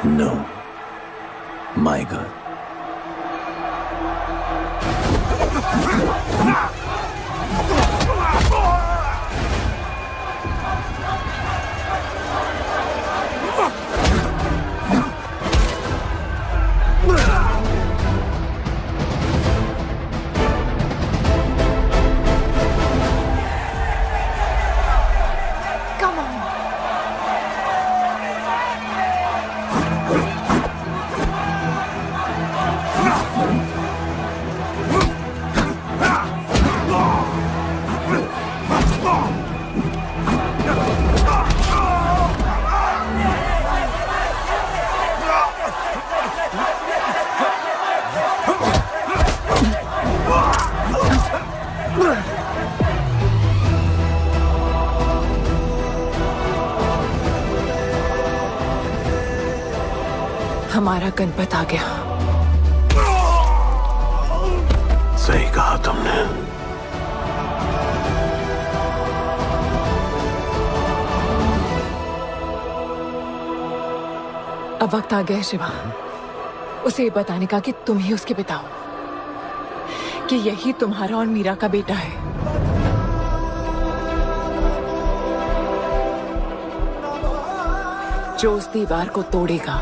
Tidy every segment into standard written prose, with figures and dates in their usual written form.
No, my God. Come on. हमारा गणपत आ गया। सही कहा तुमने। अब वक्त आ गया है शिवा, उसे ये बताने का कि तुम ही उसके पिता हो, कि यही तुम्हारा और मीरा का बेटा है। जो उस दीवार को तोड़ेगा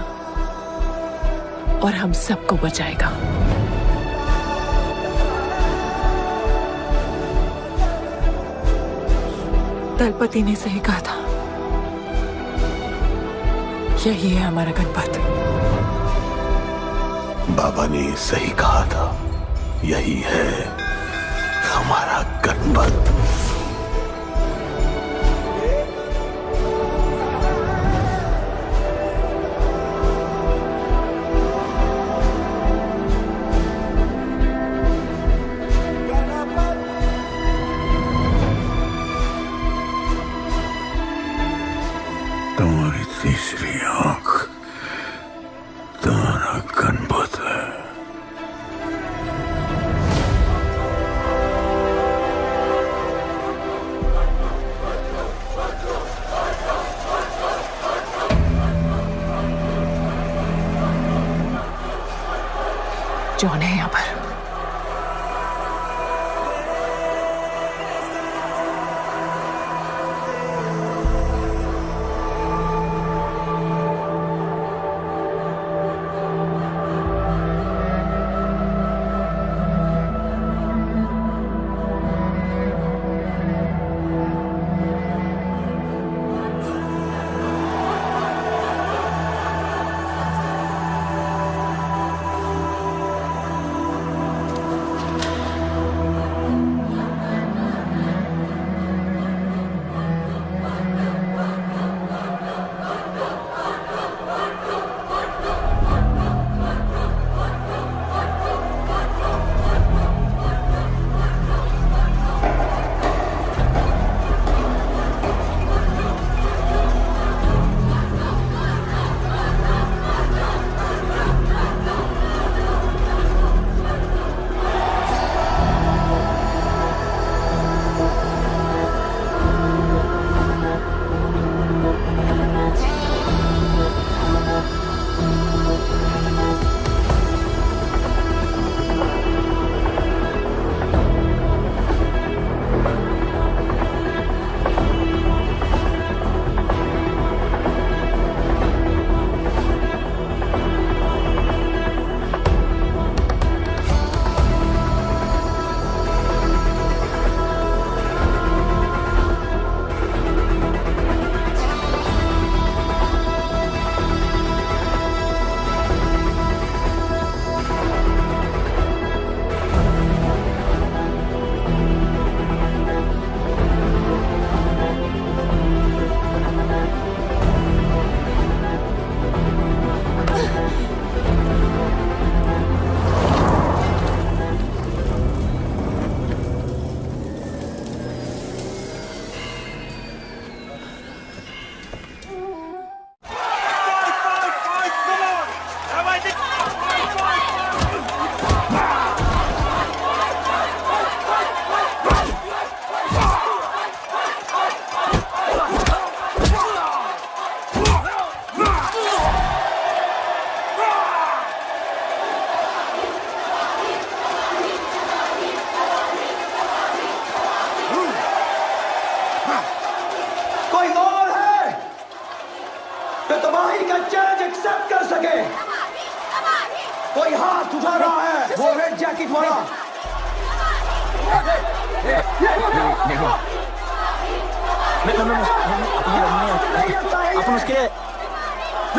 और हम सबको बचाएगा। दलपति ने सही कहा था, यही है हमारा गणपत। बाबा ने सही कहा था, यही है हमारा गणपत। तुम्हारी तीसरी आंख तुम्हारा गणपत है। आ रहा है, वो रेड जैकेट वाला। देखो अपन उसके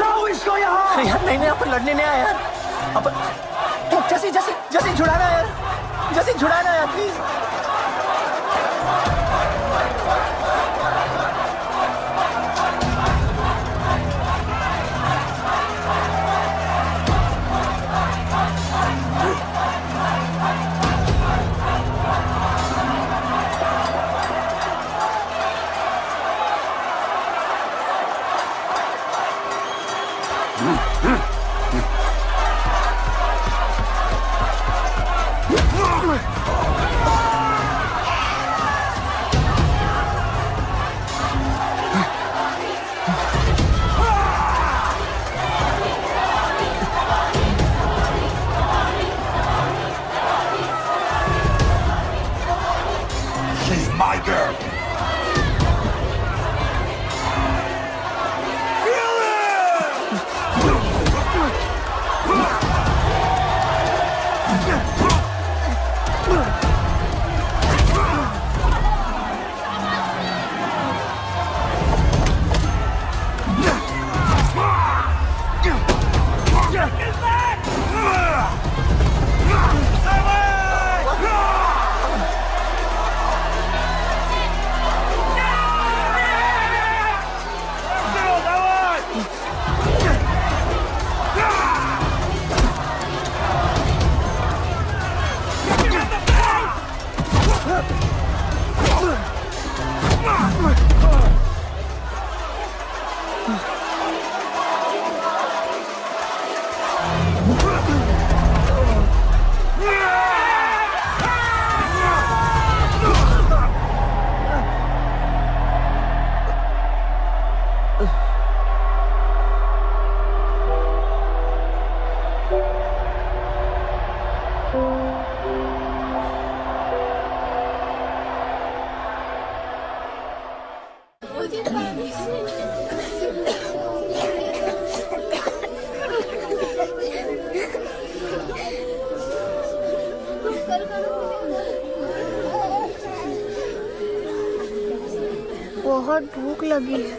लाओ इसको यहाँ। यार नहीं अपन लड़ने नहीं आया यार। अपन जैसे जैसे जैसे छुड़ाना यार, जैसे छुड़ाना यार प्लीज। She's my girl. बहुत भूख लगी है।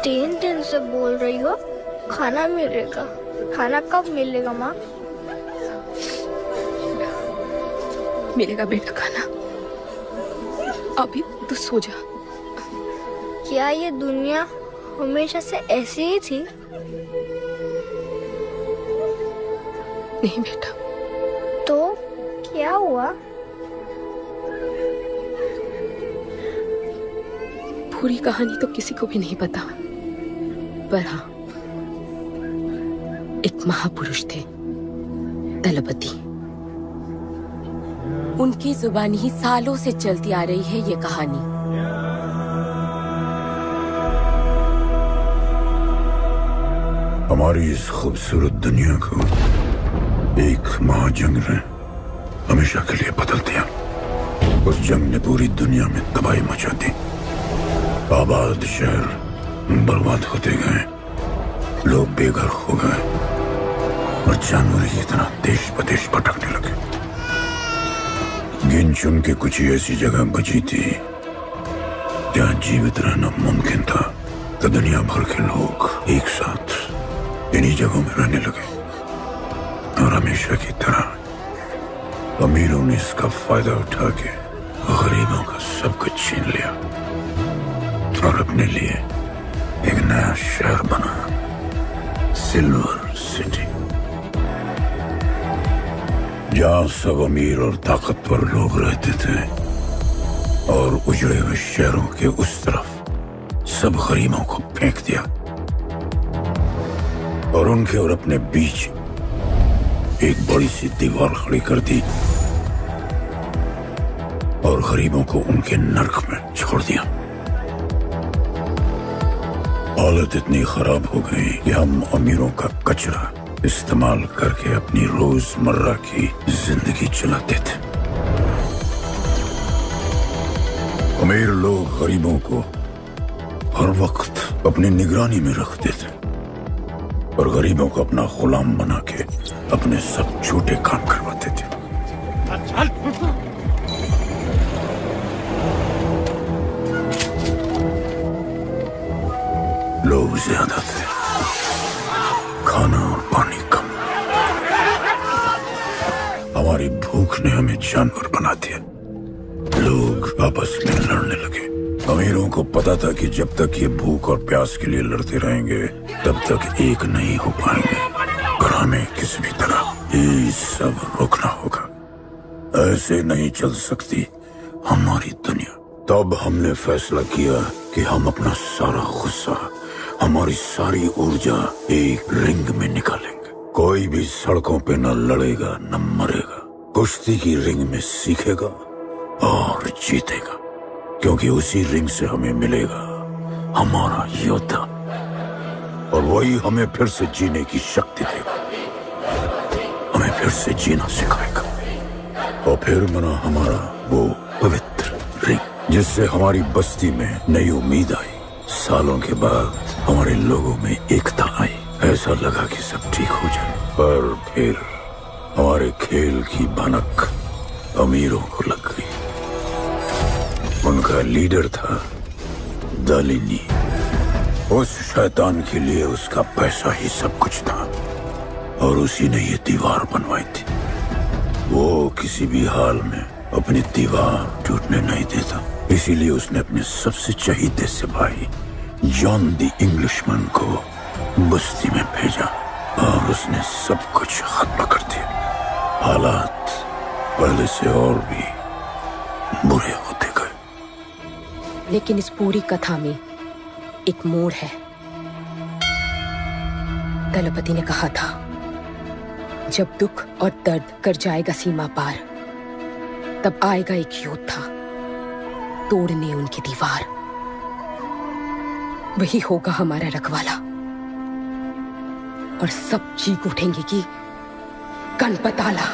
3 दिन से बोल रही हो खाना मिलेगा। खाना कब मिलेगा माँ? मिलेगा बेटा खाना, अभी तू सो जा। क्या ये दुनिया हमेशा से ऐसी ही थी? नहीं बेटा। तो क्या हुआ? पूरी कहानी तो किसी को भी नहीं पता, पर हाँ, एक महापुरुष थे दलपति। उनकी जुबानी ही सालों से चलती आ रही है ये कहानी। हमारी इस खूबसूरत दुनिया को एक महाजंग ने हमेशा के लिए बदल दिया। उस जंग ने पूरी दुनिया में तबाही मचा दी। आबाद शहर बर्बाद होते गए, लोग बेघर हो गए और जानवर की तरह देश प्रदेश भटकने लगे। गिन चुन के कुछ ही ऐसी जगह बची थी जहां जीवित रहना मुमकिन था, तो दुनिया भर के लोग एक साथ इन्हीं जगहों में रहने लगे और हमेशा की तरह अमीरों ने इसका फायदा उठा के गरीबों का सब कुछ छीन लिया और अपने लिए एक नया शहर बना, सिल्वर सिटी, जहां सब अमीर और ताकतवर लोग रहते थे और उजड़े हुए शहरों के उस तरफ सब गरीबों को फेंक दिया और उनके और अपने बीच एक बड़ी सी दीवार खड़ी कर दी और गरीबों को उनके नर्क में छोड़ दिया। हालत इतनी खराब हो गई कि हम अमीरों का कचरा इस्तेमाल करके अपनी रोजमर्रा की जिंदगी चलाते थे। अमीर लोग गरीबों को हर वक्त अपनी निगरानी में रखते थे और गरीबों को अपना गुलाम बना के अपने सब झूठे काम करवाते थे। लोग ज्यादा थे, खाना और पानी कम। हमारी भूख ने हमें जानवर बना दिया। लोग आपस में लड़ने लगे। अमीरों को पता था कि जब तक ये भूख और प्यास के लिए लड़ते रहेंगे तब तक एक नहीं हो पाएंगे, पर हमें किसी भी तरह ये सब रोकना होगा। ऐसे नहीं चल सकती हमारी दुनिया। तब हमने फैसला किया कि हम अपना सारा गुस्सा, हमारी सारी ऊर्जा एक रिंग में निकालेंगे। कोई भी सड़कों पे न लड़ेगा न मरेगा, कुश्ती की रिंग में सीखेगा और जीतेगा, क्योंकि उसी रिंग से हमें मिलेगा हमारा योद्धा, और वही हमें फिर से जीने की शक्ति देगा, हमें फिर से जीना सिखाएगा। और फिर बना हमारा वो पवित्र रिंग, जिससे हमारी बस्ती में नई उम्मीद आई। सालों के बाद हमारे लोगों में एकता आई। ऐसा लगा कि सब ठीक हो जाए, पर फिर हमारे खेल की भनक अमीरों को लग गई। उनका लीडर था दालिनी। उस शैतान के लिए उसका पैसा ही सब कुछ था, और उसी ने ये दीवार बनवाई थी। वो किसी भी हाल में अपनी दीवार टूटने नहीं देता, इसीलिए उसने अपने सबसे चहीते सिपाही जॉन द इंग्लिशमैन को बस्ती में भेजा, और उसने सब कुछ खत्म कर दिया। हालात पहले से और भी बुरे होते गए। लेकिन इस पूरी कथा में एक मोड़ है। दलपति ने कहा था, जब दुख और दर्द कर जाएगा सीमा पार, तब आएगा एक योद्धा तोड़ने उनकी दीवार। वही होगा हमारा रखवाला, और सब चीख उठेंगे कि गणपताला।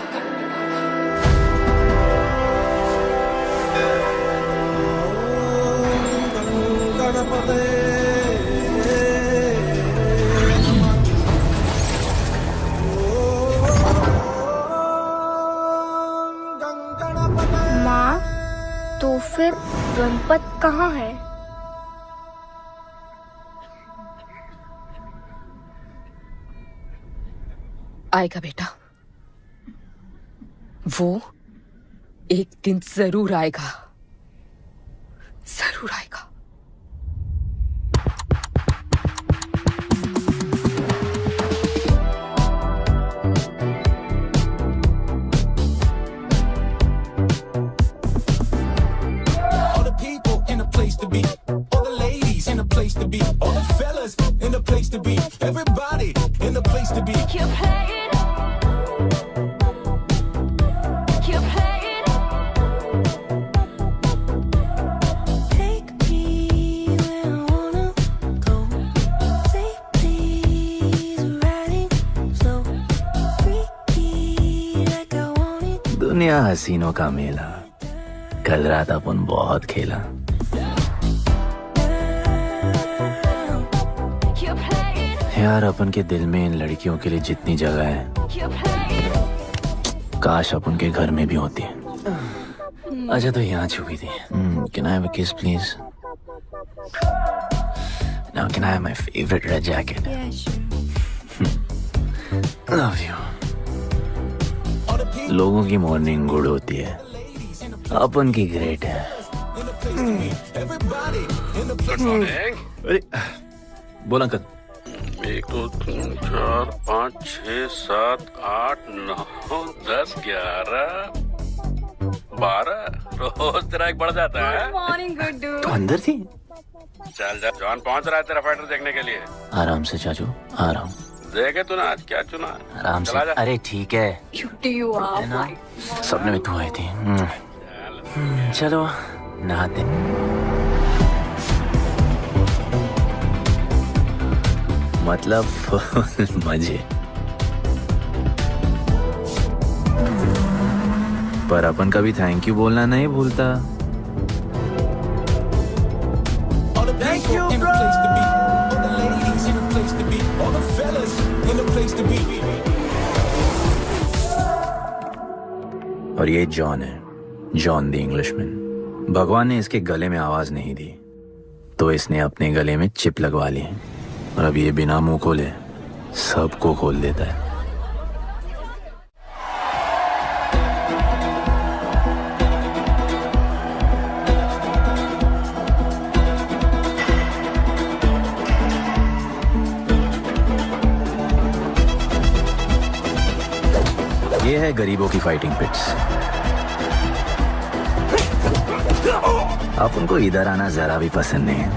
माँ, तो फिर गणपत कहाँ है? आएगा बेटा, वो एक दिन जरूर आएगा, जरूर आएगा। All the people in a place to be, all the ladies in a place to be, all the fellas in a place to be, everybody in a place to be. Keep playing. दुनिया हसीनों का मेला, कल रात अपन बहुत खेला। यार, अपन के दिल में इन लड़कियों के लिए जितनी जगह है, काश अपन के घर में भी होती है। अच्छा, तो यहाँ छुपी थी। Can I have a kiss, please? Now can I have my favorite red jacket? Yeah, sure. Love you. लोगों की मॉर्निंग गुड होती है, अपन की ग्रेट है। अरे बोल अंकल। 1 2 3 4 5 6 7 8 9 10 11 12 रोज तेरा एक बढ़ जाता है। तो अंदर थी। चल जा, जॉन पहुंच रहा है तेरा फाइटर देखने के लिए। आराम से चाचू, आराम। देखे तूने आज क्या चुना? आराम से। अरे ठीक है, सपने में तू आई थी। चलो नहाते। मतलब मजे। पर अपन कभी थैंक यू बोलना नहीं भूलता। All the people in a place to be, all the ladies in a place to be, all the fellas और ये जॉन है, जॉन द इंग्लिशमैन। भगवान ने इसके गले में आवाज नहीं दी तो इसने अपने गले में चिप लगवा ली और अब ये बिना मुंह खोले सबको खोल देता है। ये है गरीबों की फाइटिंग पिट्स। आप उनको इधर आना जरा भी पसंद नहीं है,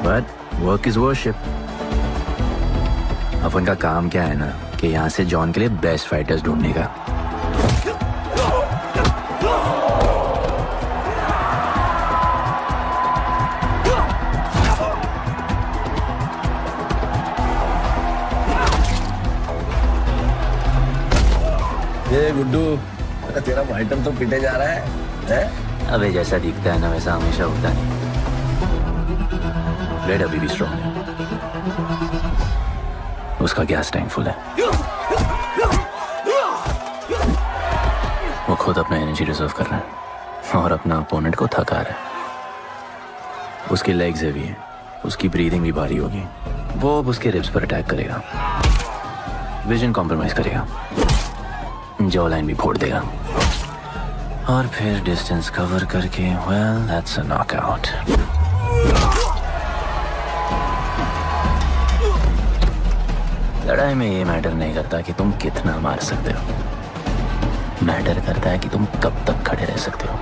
बट वर्क इज वर्शिप। अपन का काम क्या है ना कि यहाँ से जॉन के लिए बेस्ट फाइटर्स ढूंढने का। ये गुड्डू, तेरा आइटम तो पिटे जा रहा है? अबे जैसा दिखता है ना वैसा हमेशा होता नहीं। रेड अभी भी स्ट्रॉन्ग है, उसका गैस टैंक फुल है। वो खुद अपना एनर्जी रिजर्व कर रहा है और अपना अपोनेंट को थका रहा है। उसकी लेग्स हेवी है, उसकी ब्रीदिंग भी भारी होगी। वो अब उसके रिब्स पर अटैक करेगा, विजन कॉम्प्रोमाइज करेगा, जॉ लाइन भी फोड़ देगा और फिर डिस्टेंस कवर करके वेल दैट्स अ नॉकआउट। लड़ाई में ये मैटर नहीं करता कि तुम कितना मार सकते हो, मैटर करता है कि तुम कब तक खड़े रह सकते हो।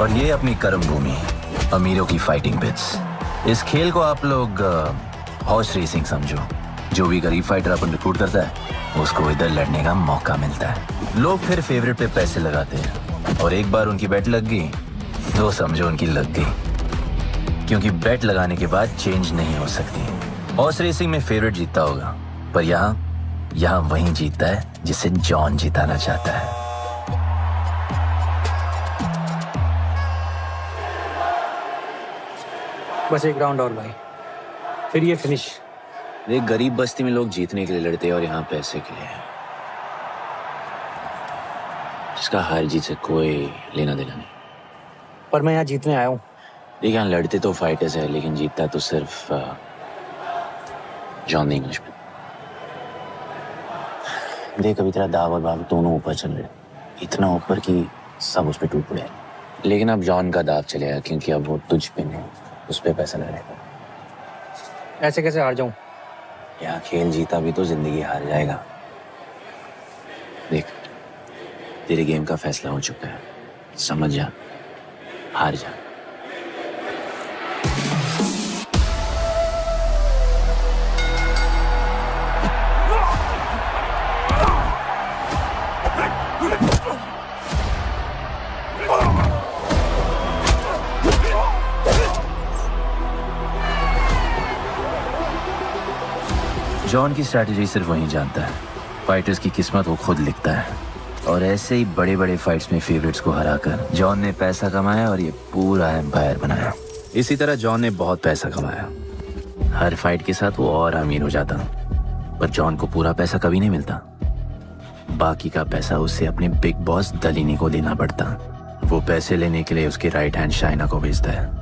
और ये अपनी कर्म भूमि, अमीरों की फाइटिंग पिट्स। इस खेल को आप लोग हॉर्स रेसिंग समझो। जो भी गरीब फाइटर अपन रिक्रूट करता है उसको इधर लड़ने का मौका मिलता है। लोग फिर फेवरेट पे पैसे लगाते हैं और एक बार उनकी बेट लग गई तो समझो उनकी लग गई, क्योंकि बेट लगाने के बाद चेंज नहीं हो सकती। हॉर्स रेसिंग में फेवरेट जीतता होगा, पर यहाँ वही जीतता है जिसे जॉन जिताना चाहता है। बस एक राउंड और भाई, फिर ये फिनिश। एक गरीब बस्ती में लोग जीतने के लिए लड़ते हैं और यहाँ पैसे के लिए, जिसका हार जीत से कोई लेना देना नहीं। पर मैं यहाँ जीतने आया हूँ। देखिए यहाँ लड़ते तो फाइटर्स है, लेकिन जीतता तो सिर्फ जॉन द इंग्लिशमैन। देख अभी तेरा दाव और बाव दोनों ऊपर चल रहे, इतना ऊपर कि सब उस पर टूट पड़े। लेकिन अब जॉन का दाव चलेगा क्योंकि अब वो तुझ पे नहीं, उस पे पैसा लड़ेगा। ऐसे कैसे हार जाऊं? यहाँ खेल जीता भी तो जिंदगी हार जाएगा। देख तेरे गेम का फैसला हो चुका है, समझ जा, हार जा। जॉन की स्ट्रैटेजी सिर्फ वही जानता है, फाइटर्स की किस्मत वो खुद लिखता है। और ऐसे ही बड़े बड़े फाइट्स में फेवरेट्स को हराकर जॉन ने पैसा कमाया और ये पूरा एम्पायर बनाया। इसी तरह जॉन ने बहुत पैसा कमाया, हर फाइट के साथ वो और अमीर हो जाता, पर जॉन को पूरा पैसा कभी नहीं मिलता। बाकी का पैसा उसे अपने बिग बॉस दलीनी को देना पड़ता। वो पैसे लेने के लिए उसके राइट हैंड शाइना को भेजता है।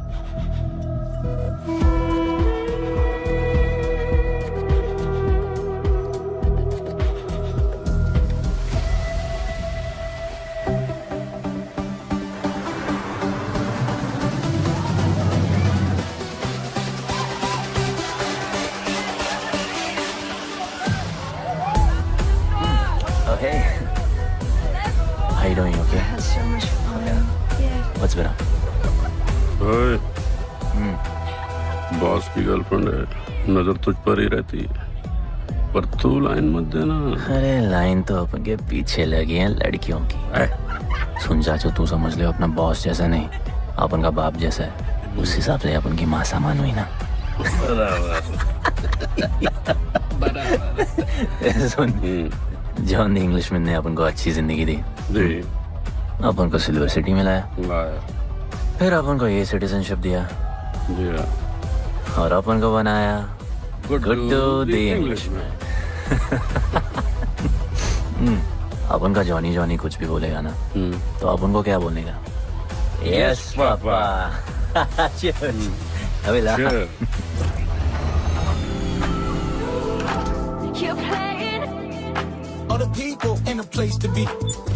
Hey, how you doing? You okay? Had so much fun. Yeah. What's been up? ओए, बॉस की गर्लफ्रेंड है, नजर तुझ पर ही रहती है, पर तू लाइन मत देना। अरे लाइन तो अपन के पीछे लगी है लड़कियों की। सुन चाचो, तू समझ ले अपना बॉस जैसा नहीं, अपन का बाप जैसा है। उस हिसाब से अपन की माँ सामान हुई ना। सुन, जॉन द इंग्लिशमैन ने अपन को अच्छी जिंदगी दी, अपन को सिल्वर सिटी में लाया, फिर अपन को ये सिटीजनशिप दिया, और अपन को बनाया गुड्डू द इंग्लिशमैन। अपन का जॉनी जॉनी कुछ भी बोलेगा ना, तो अपन को क्या बोलने का? Yes papa. अबे ला। All the people in a place to be,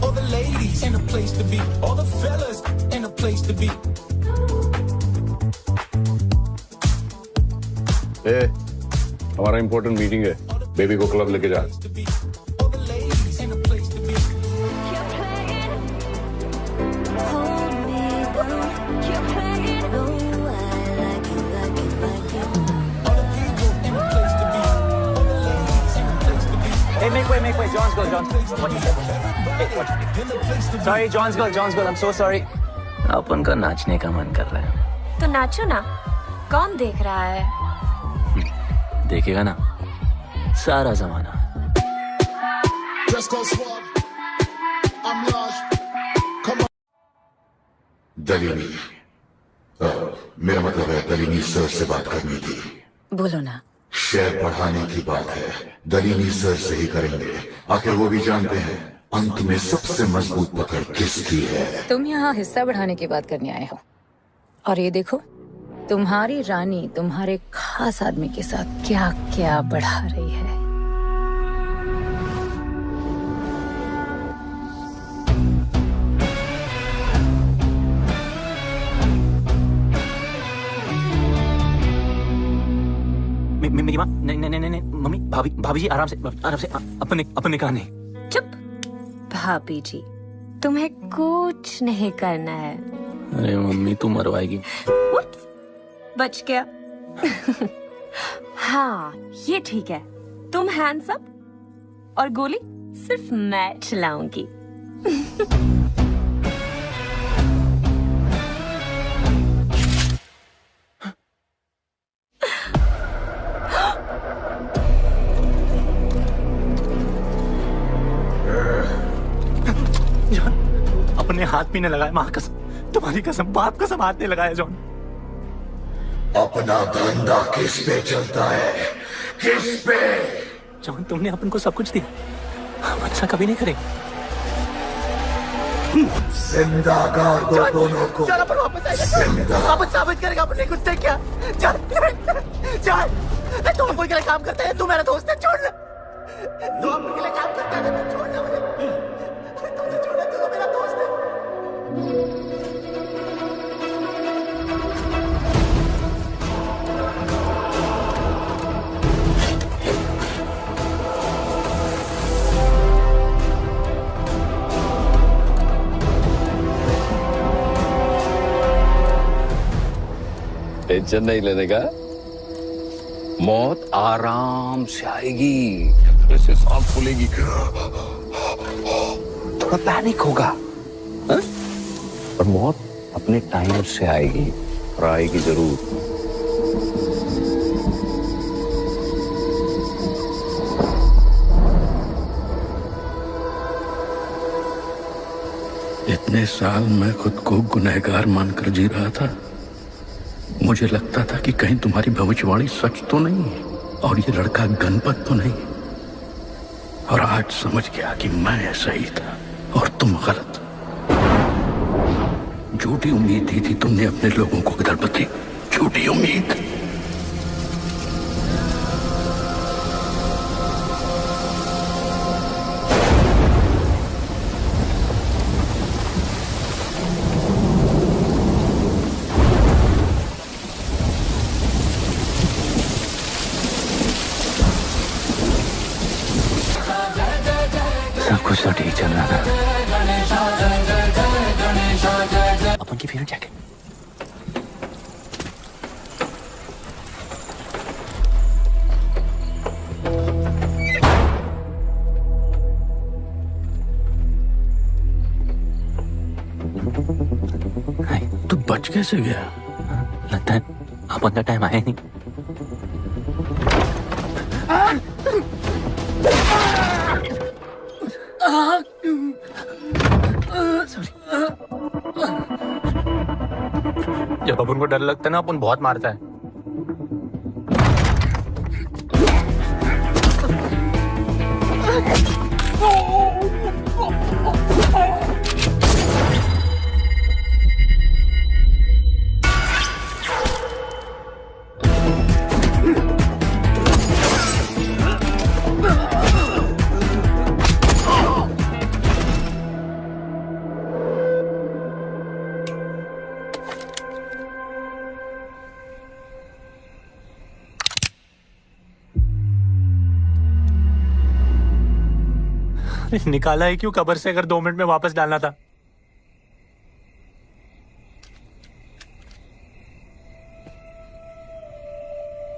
all the ladies in a place to be, all the fellas in a place to be. ए, हमारा इंपॉर्टेंट मीटिंग है, बेबी को क्लब लेके जा। Hey, make way, John's girl. What you say? Hey, what? Sorry, John's girl, I'm so sorry. अपन का नाचने का मन कर रहा है। तो नाचो ना, कौन देख रहा है? देखेगा ना सारा जमाना। दलीनी, मेरा मतलब है दलीनी सर से बात करनी थी। बोलो ना। शेयर बढ़ाने की बात है, दलीनी सर से ही करेंगे। आखिर वो भी जानते हैं अंत में सबसे मजबूत पकड़ किसकी है। तुम यहाँ हिस्सा बढ़ाने की बात करने आए हो, और ये देखो तुम्हारी रानी तुम्हारे खास आदमी के साथ क्या क्या बढ़ा रही है। मेरी माँ, नहीं, मम्मी, भाभी जी आराम से अपने कहा नहीं। चुप। भाभी जी, तुम्हें कुछ नहीं करना है। अरे मम्मी तू मरवाएगी। बच गया। हाँ, ये ठीक है। तुम हैंड्स अप और गोली सिर्फ मैं चलाऊंगी। अपने हाथ भी नहीं लगाया, माँ कसम, तुम्हारी कसम, बाप कसम, हाथ नहीं लगाया जॉन। अपना धंधा किस पे चलता है? किस पे? जॉन, तुमने अपन को सब कुछ दिया, हम अच्छा कभी नहीं करेंगे। जिंदा गाड़ दो दोनों को। चल अपन वापस आएगा, वापस साबित करेगा अपने कुछ से क्या। चल तुम अपन के लिए काम करते हैं, तू मेरा दोस्त है, छोड़ ना। तू अपन के लिए काम करता है, तू छोड़ना मुझे। तुझे छोड़ना, तू तो मेरा दोस्त है। टेंशन नहीं लेने का, मौत आराम से आएगी, ऐसे सांप फूलेगी, थोड़ा पैनिक होगा, पर मौत अपने टाइम से आएगी, और आएगी जरूर। इतने साल मैं खुद को गुनहगार मानकर जी रहा था। मुझे लगता था कि कहीं तुम्हारी भविष्यवाणी सच तो नहीं है, और ये लड़का गणपत तो नहीं। और आज समझ गया कि मैं सही था और तुम गलत। झूठी उम्मीद दी थी तुमने अपने लोगों को दलपति, झूठी उम्मीद। सब कुछ तो ठीक चल रहा था। अपन की फेवरेट जैकेट। तू बच कैसे गया? लगता है अपन का टाइम आया नहीं। जब अपन को डर लगता है ना अपन बहुत मारता है। निकाला है क्यों कब्र से, अगर 2 मिनट में वापस डालना था।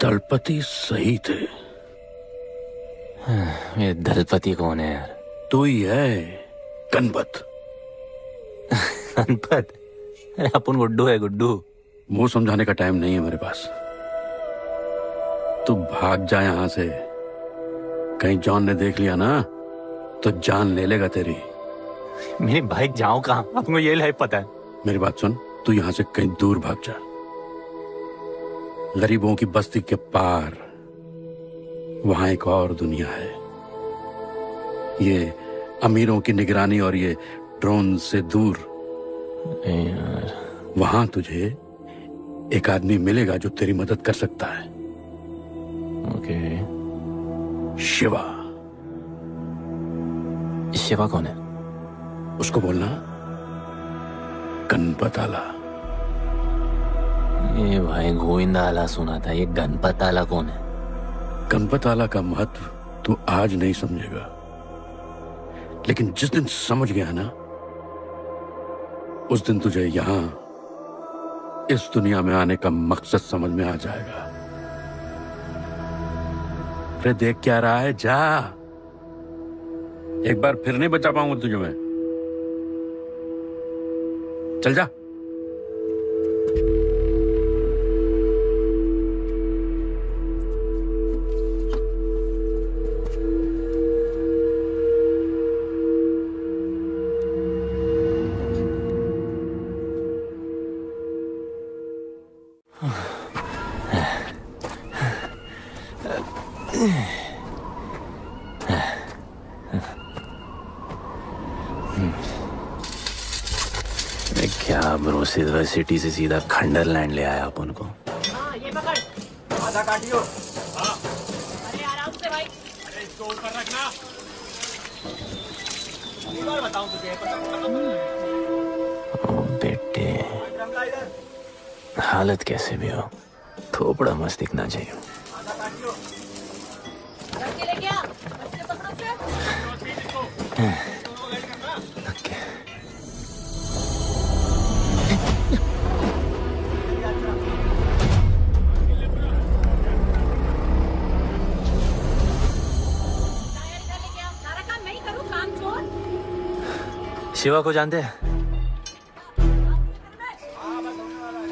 दलपति सही थे। ये दलपति कौन है यार? तू ही है, गणपत। गणपत? अरे अपन गुड्डू है, गुड्डू। वो समझाने का टाइम नहीं है मेरे पास। तू भाग जा यहां से। कहीं जॉन ने देख लिया ना तो जान ले लेगा तेरी। मेरी बाइक जाऊं कहां? आपको ये लाइफ पता है। मेरी बात सुन, तू यहां से कहीं दूर भाग जा। गरीबों की बस्ती के पार वहां एक और दुनिया है। ये अमीरों की निगरानी और ये ड्रोन से दूर। वहां तुझे एक आदमी मिलेगा जो तेरी मदद कर सकता है। ओके। शिवा। शिवा कौन है? उसको बोलना गणपत आला। ये भाई गोविंदा आला सुना था, ये गणपत आला कौन है? गणपत आला का महत्व तू आज नहीं समझेगा, लेकिन जिस दिन समझ गया ना उस दिन तुझे यहां इस दुनिया में आने का मकसद समझ में आ जाएगा। अरे देख क्या रहा है, जा। एक बार फिर नहीं बचा पाऊंगा तुझे मैं। चल जा। क्या ब्रो, सिल्वर सिटी से सीधा खंडरलैंड ले आया अपन को। ये पकड़, आधा काटियो। हाँ। अरे आराम से भाई। अरे इसको ऊपर रखना। एक बार बताऊं तुझे। ओ बेटे, हालत कैसे भी हो, थोपड़ा मस्त दिखना चाहिए। आधा काटियो। रख ले क्या? बच्चे पकड़ो से। शिवा को जानते हैं?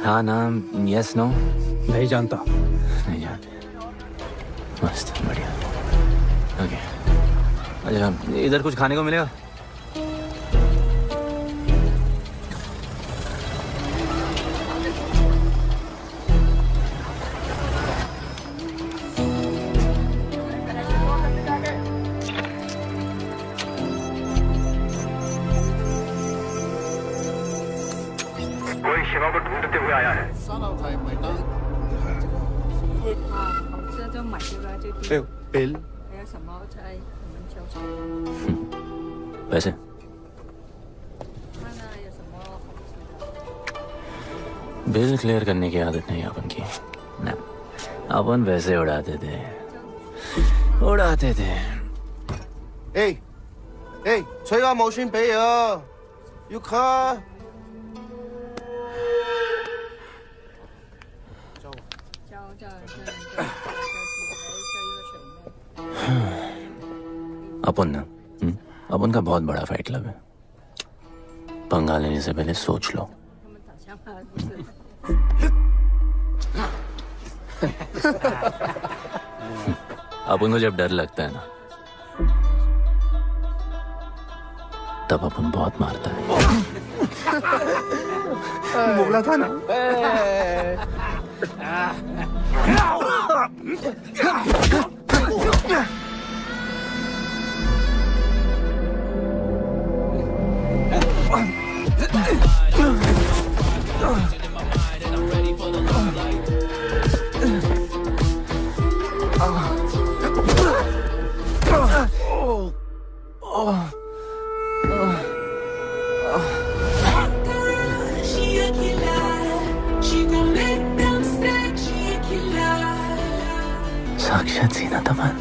हाँ नाम, यस नो? नहीं जानता। नहीं जानते। मस्त, बढ़िया। ओके। अच्छा, इधर कुछ खाने को मिलेगा? शिवा को ढूंढते हुए आया है। बिल। पैसे? बिल क्लियर करने की आदत नहीं अपन की ना। अपन पैसे उड़ाते थे।催我冇算俾啊，要卡。 अपन ना, अपन का बहुत बड़ा फाइट क्लब है। पंगा लेने से पहले सोच लो। अपन को जब डर लगता है ना तब अपन बहुत मारता है। बोला था ना। साक्षात सीना तमन।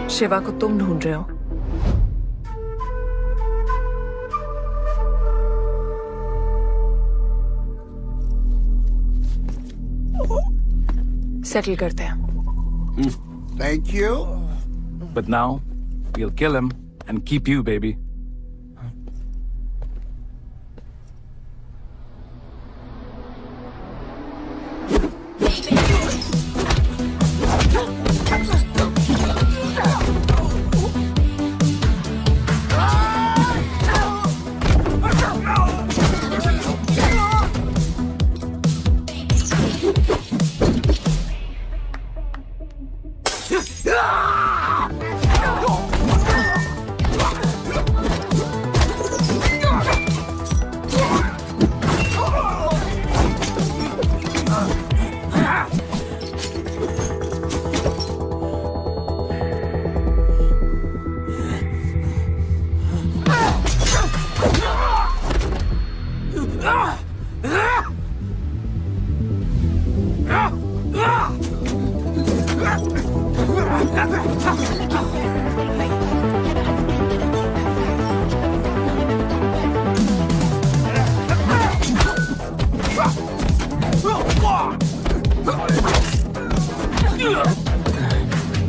शिवा को तुम ढूंढ रहे हो? सेटल करते हैं। Thank you. But now, we'll kill him and keep you, baby.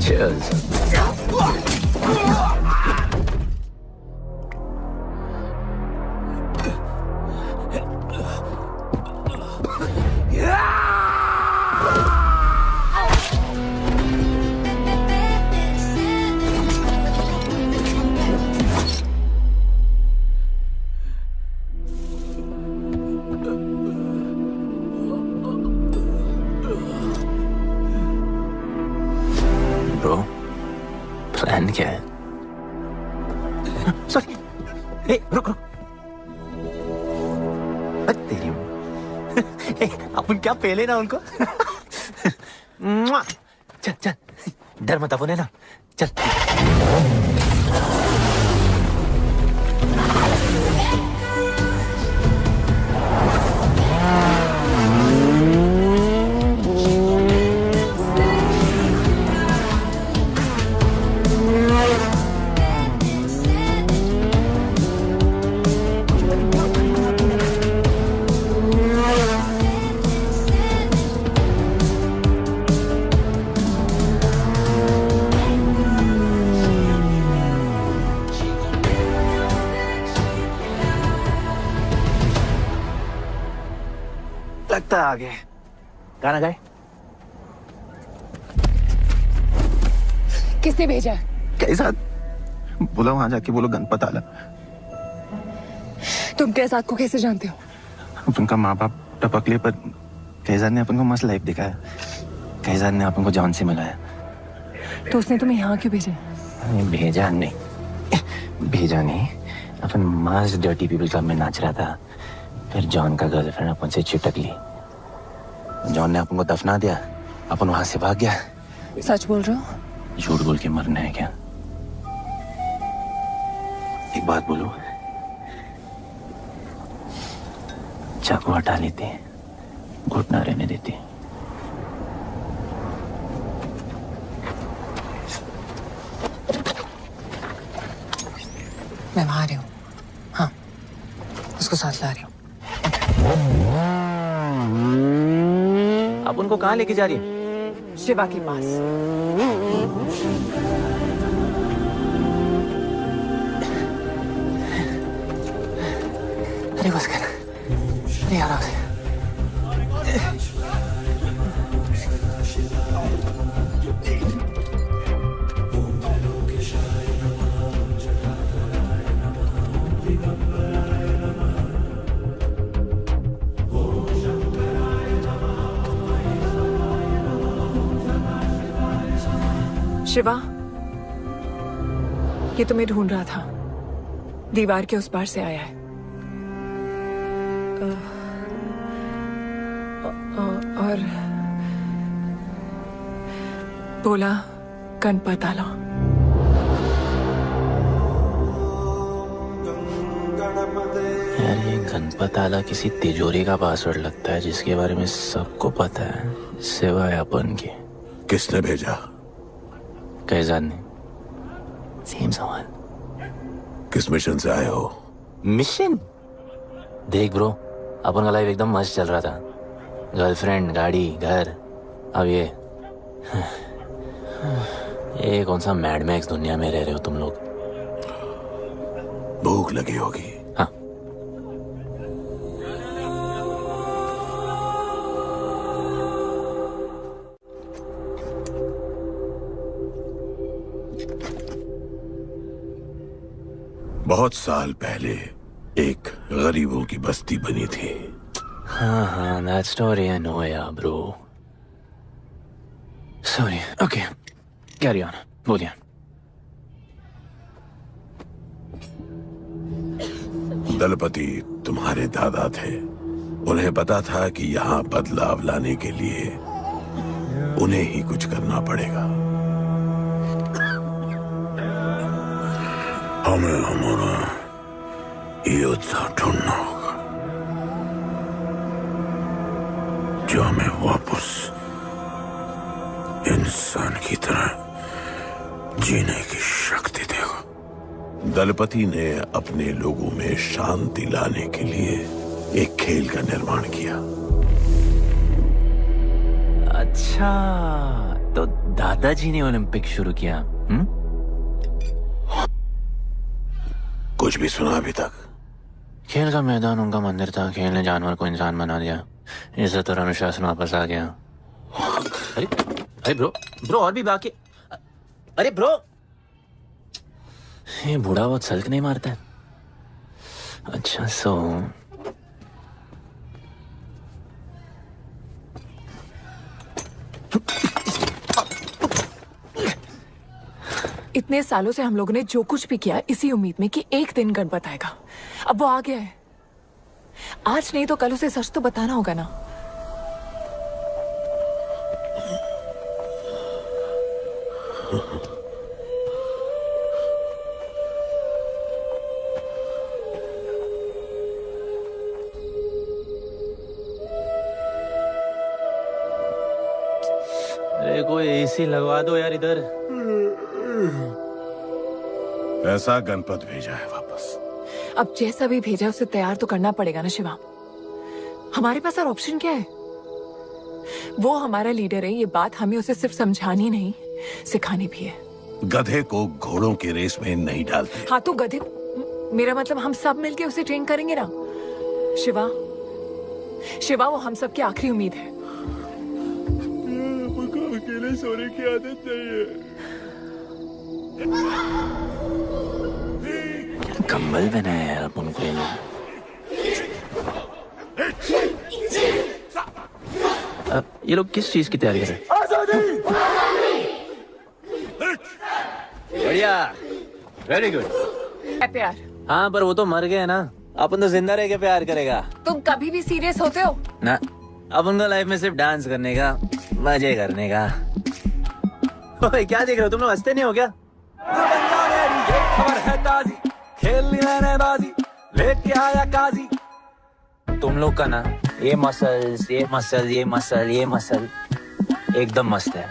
Cheers. Bro, plan क्या है? सॉरी। रुक रुक। तेरी अपन क्या पहले ना उनको। चल चल, डर मत अपन है ना। चल। लगता आ गए। गाना गाए? किसने भेजा? कैसा? बोला वहां जाके बोलो गणपत आला। तुम कैसाद को कैसे जानते हो? उनका माँ बाप टपकले पर कैसाद ने अपन को मस्त लाइफ दिखाया। कैसाद ने अपन को जॉन से मिलाया। तो उसने तुम्हें यहाँ क्यों भेजा? भेजा नहीं, भेजा नहीं। अपन मस्त डर्टी पीपल क्लब में नाच रहा था। फिर जॉन का गर्लफ्रेंड अपन से चिपक ली। जॉन ने अपन को दफना दिया। अपन वहां से भाग गया। सच बोल रहे हो? झूठ बोल के मरना है क्या? एक बात बोलूं, चाकू हटा लेते, घुटना रहने देते। मैं वहां आ रही हूँ। हाँ, उसको साथ ला रही हूँ। आप उनको कहाँ लेके जा रही है? शिवा के पास। अरे बस कर, अरे आराम से। शिवा, ये तुम्हें ढूंढ रहा था। दीवार के उस पार से आया है। और बोला गणपत आला। यार ये गणपत आला किसी तिजोरी का पासवर्ड लगता है जिसके बारे में सबको पता है सिवाय अपन के। किसने भेजा? कैजान ने। सेम सवाल। किस मिशन से आए हो? मिशन? देख ब्रो, अपन का लाइफ एकदम मस्त चल रहा था। गर्लफ्रेंड, गाड़ी, घर। अब ये कौन सा मैड मैक्स दुनिया में रह रहे हो तुम लोग। भूख लगी होगी। हाँ। बहुत साल पहले एक गरीबों की बस्ती बनी थी। हाँ, that story I know, yeah, bro. Sorry. Okay, carry on. बोलिए। दलपति तुम्हारे दादा थे। उन्हें पता था कि यहाँ बदलाव लाने के लिए उन्हें ही कुछ करना पड़ेगा। हमें हमारा योद्धा ढूंढना होगा जो हमें वापस इंसान की तरह जीने की शक्ति देगा। दलपति ने अपने लोगों में शांति लाने के लिए एक खेल का निर्माण किया। अच्छा, तो दादाजी ने ओलंपिक शुरू किया। कुछ भी सुना अभी तक? खेल का मैदान उनका मंदिर था। खेल ने जानवर को इंसान बना दिया। इज्जत और अनुशासन वापस आ गया। अरे ब्रो और भी बाकी। अरे ब्रो, ये बूढ़ा बहुत सल्क नहीं मारता है। अच्छा सो इतने सालों से हम लोगों ने जो कुछ भी किया इसी उम्मीद में कि एक दिन गणपत आएगा। अब वो आ गया है। आज नहीं तो कल उसे सच तो बताना होगा ना। अरे कोई एसी लगवा दो यार इधर। ऐसा गणपत भेजा है वापस। अब जैसा भी भेजा उसे तैयार तो करना पड़ेगा ना शिवा। हमारे पास और ऑप्शन क्या है? वो हमारा लीडर है। ये बात हमें उसे सिर्फ समझानी नहीं सिखानी भी है। गधे को घोड़ों की रेस में नहीं डालते। हाँ तो गधे, मेरा मतलब हम सब मिलके उसे ट्रेन करेंगे ना। शिवा वो हम सब की आखिरी उम्मीद है। मुझको अकेले सोने की आदत नहीं है। कंबल बनाया यार अपन को ये लोग। ये लोग किस चीज की तैयारी कर रहे हैं? बढ़िया, वेरी गुड। प्यार? हाँ पर वो तो मर गए ना। अपन तो जिंदा रह के प्यार करेगा। तुम कभी भी सीरियस होते हो ना? अपन को लाइफ में सिर्फ डांस करने का, मजे करने का। ओए क्या देख रहे हो तुम लोग? हंसते नहीं हो क्या? खबर है ताजी, खेलनी मैंने बाजी, लेके आया काजी। तुम लोग का ना ये मसल एकदम मस्त है,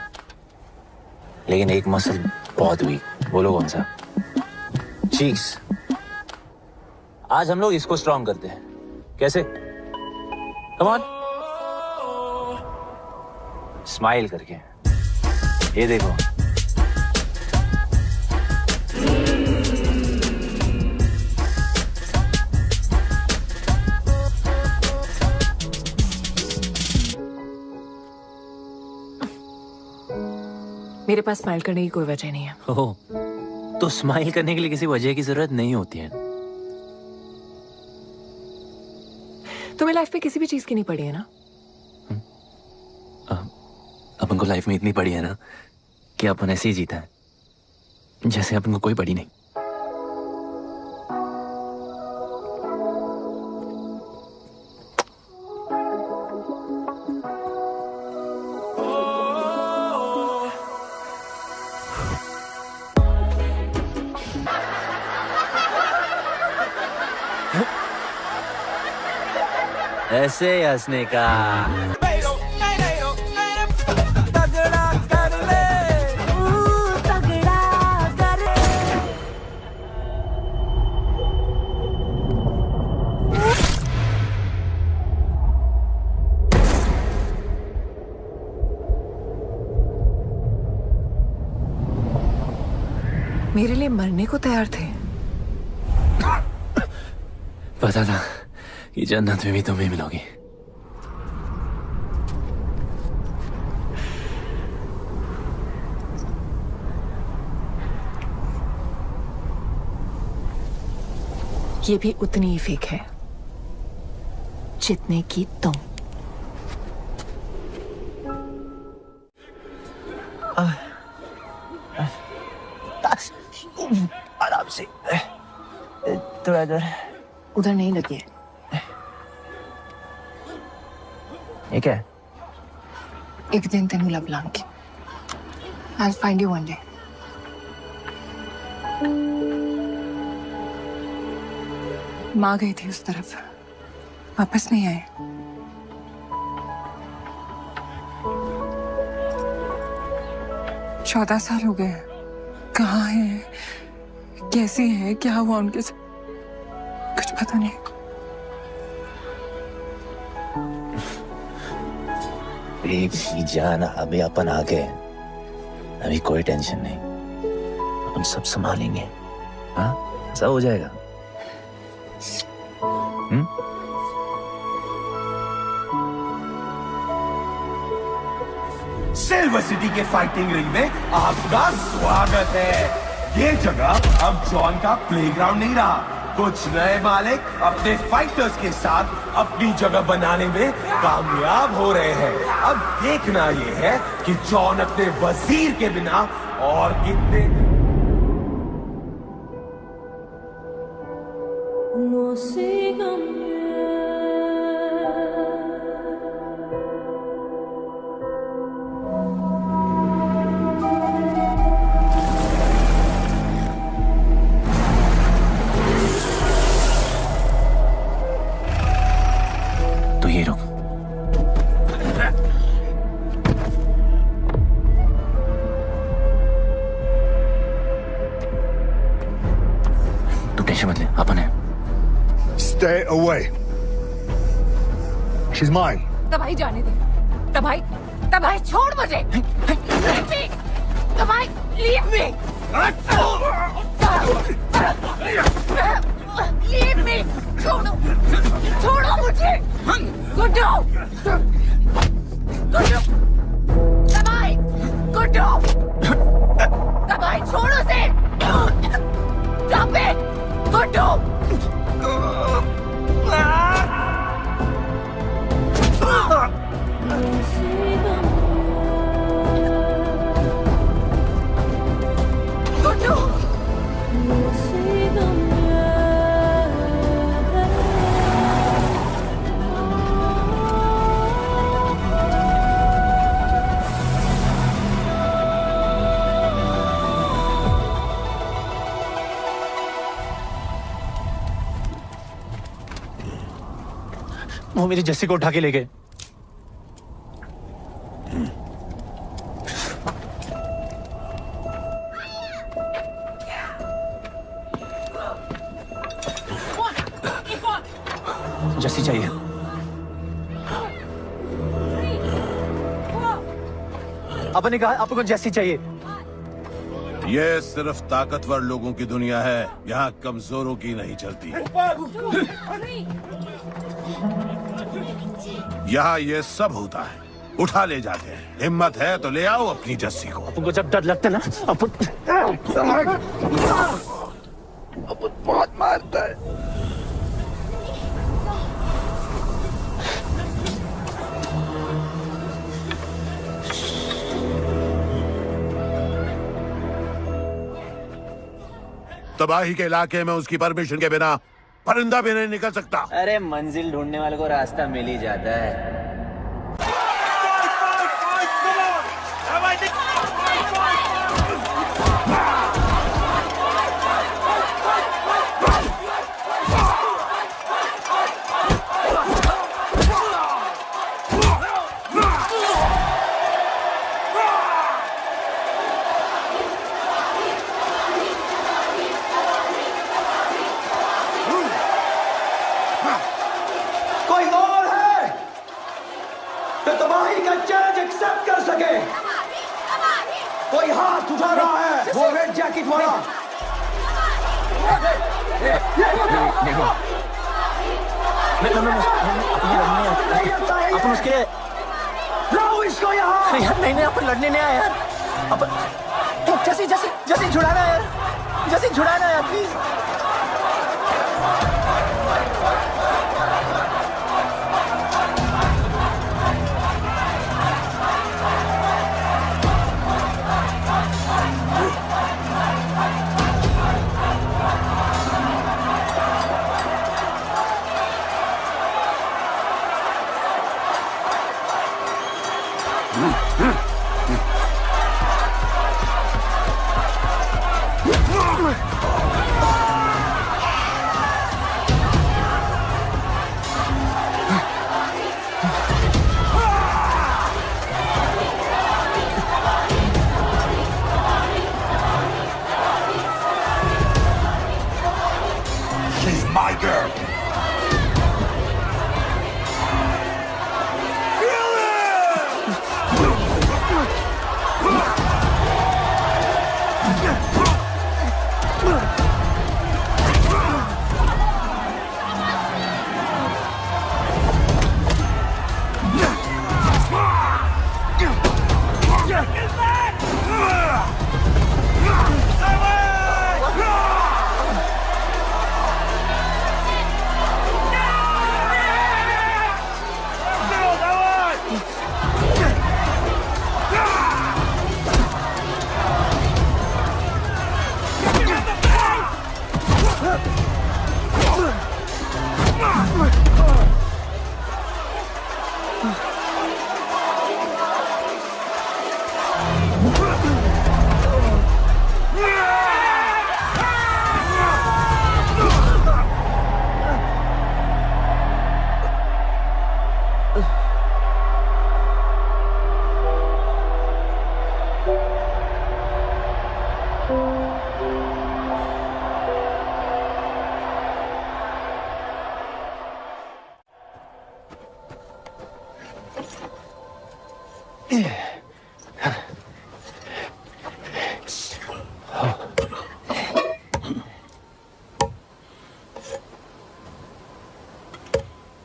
लेकिन एक मसल बहुत वीक। बोलो कौन सा? चीक्स। आज हम लोग इसको स्ट्रॉन्ग करते हैं। कैसे? कम ऑन, स्माइल करके। ये देखो, मेरे पास स्माइल करने की कोई वजह नहीं है। ओह, तो स्माइल करने के लिए किसी वजह की जरूरत नहीं होती है। तुम्हें लाइफ में किसी भी चीज की नहीं पड़ी है ना? अपन को लाइफ में इतनी पड़ी है ना कि अपन ऐसे ही जीता है। जैसे अपन को कोई पड़ी नहीं। ऐसे हंसने का। मेरे लिए मरने को तैयार थे। पता था कि जन्नत में भी तुम्हें मिलोगी। ये भी उतनी ही फेक है जितने की तुम। आराम से, थोड़ा इधर। उधर नहीं लगी है। ये क्या है? एक दिन तेनू लब Langi. I'll find you one day. माँ गई थी उस तरफ, वापस नहीं आए। चौदह साल हो गए। कहाँ हैं, कैसे हैं, क्या हुआ उनके साथ, कुछ पता नहीं। बेबी जान, अभी अपन आ गए, अभी कोई टेंशन नहीं, अपन सब संभालेंगे। हाँ, सब हो जाएगा। सिल्वर सिटी के फाइटिंग रिंग में आपका स्वागत है। ये जगह अब जॉन का प्लेग्राउंड नहीं रहा। कुछ नए मालिक अपने फाइटर्स के साथ अपनी जगह बनाने में कामयाब हो रहे हैं। अब देखना ये है कि जॉन अपने वजीर के बिना और कितने Stay away. She's mine. तबाही जाने दे। तबाही, तबाही छोड़ मुझे। Leave me. तबाही, leave me. Leave me. छोड़ो, छोड़ो मुझे। गुड्डू, गुड्डू, तबाही, गुड्डू, तबाही छोड़ो से। Stop it, Guddu. वो मेरी जस्सी को उठा के ले गए। जस्सी चाहिए। अपन ने कहा आपको जस्सी चाहिए। ये सिर्फ ताकतवर लोगों की दुनिया है, यहाँ कमजोरों की नहीं चलती। यहाँ ये सब होता है, उठा ले जाते हैं। हिम्मत है तो ले आओ अपनी जस्सी को। अपन को जब डर लगता है ना, अपन बहुत मारता है। तबाही के इलाके में उसकी परमिशन के बिना परिंदा भी नहीं निकल सकता। अरे मंजिल ढूंढने वाले को रास्ता मिल ही जाता है। कोई और है तो तबाही का चैलेंज एक्सेप्ट कर सके? कोई हाथ उठा रहा है? वो रेड जैकेट वाला। अपन उसके लाओ इसको यहाँ। यार नहीं अपन लड़ने नहीं आया यार। अपन जैसे छुड़ाना यार, जैसे छुड़ाना यार प्लीज। She's my girl.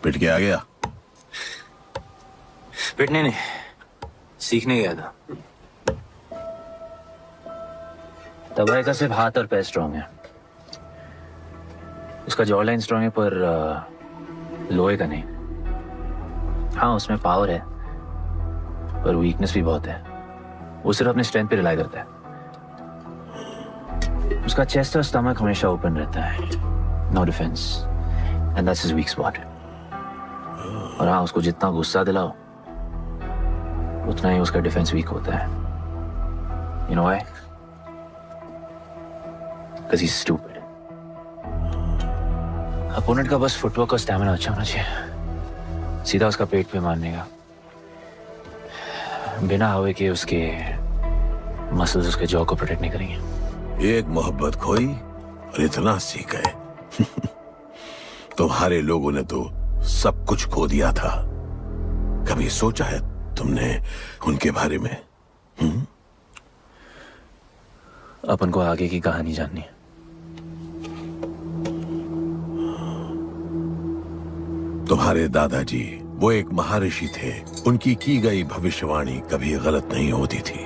पिट के आ गया? पिटने नहीं, सीखने गया था। तबाही का सिर्फ हाथ और पैर स्ट्रांग है, उसका जॉ लाइन स्ट्रांग है पर लोहे का नहीं। हाँ उसमें पावर है पर वीकनेस भी बहुत है। वो सिर्फ अपने स्ट्रेंथ पे रिलाई करता है। उसका चेस्ट और स्टमक हमेशा ओपन रहता है, no defence, and that's his weak spot. और हाँ उसको जितना गुस्सा दिलाओ उतना ही उसका डिफेंस वीक होता है। You know why? Because he's stupid. Opponent का बस फुटवर्क और स्टैमिना अच्छा होना चाहिए, सीधा उसका पेट पे मारने का, बिना हवा के उसके मसल्स उसके जॉ को प्रोटेक्ट नहीं करेंगे। एक मोहब्बत खोई और इतना सीख गए। तुम्हारे लोगों ने तो सब कुछ खो दिया था। कभी सोचा है तुमने उनके बारे में? अपन को आगे की कहानी जाननी है। तुम्हारे दादाजी वो एक महर्षि थे। उनकी की गई भविष्यवाणी कभी गलत नहीं होती थी।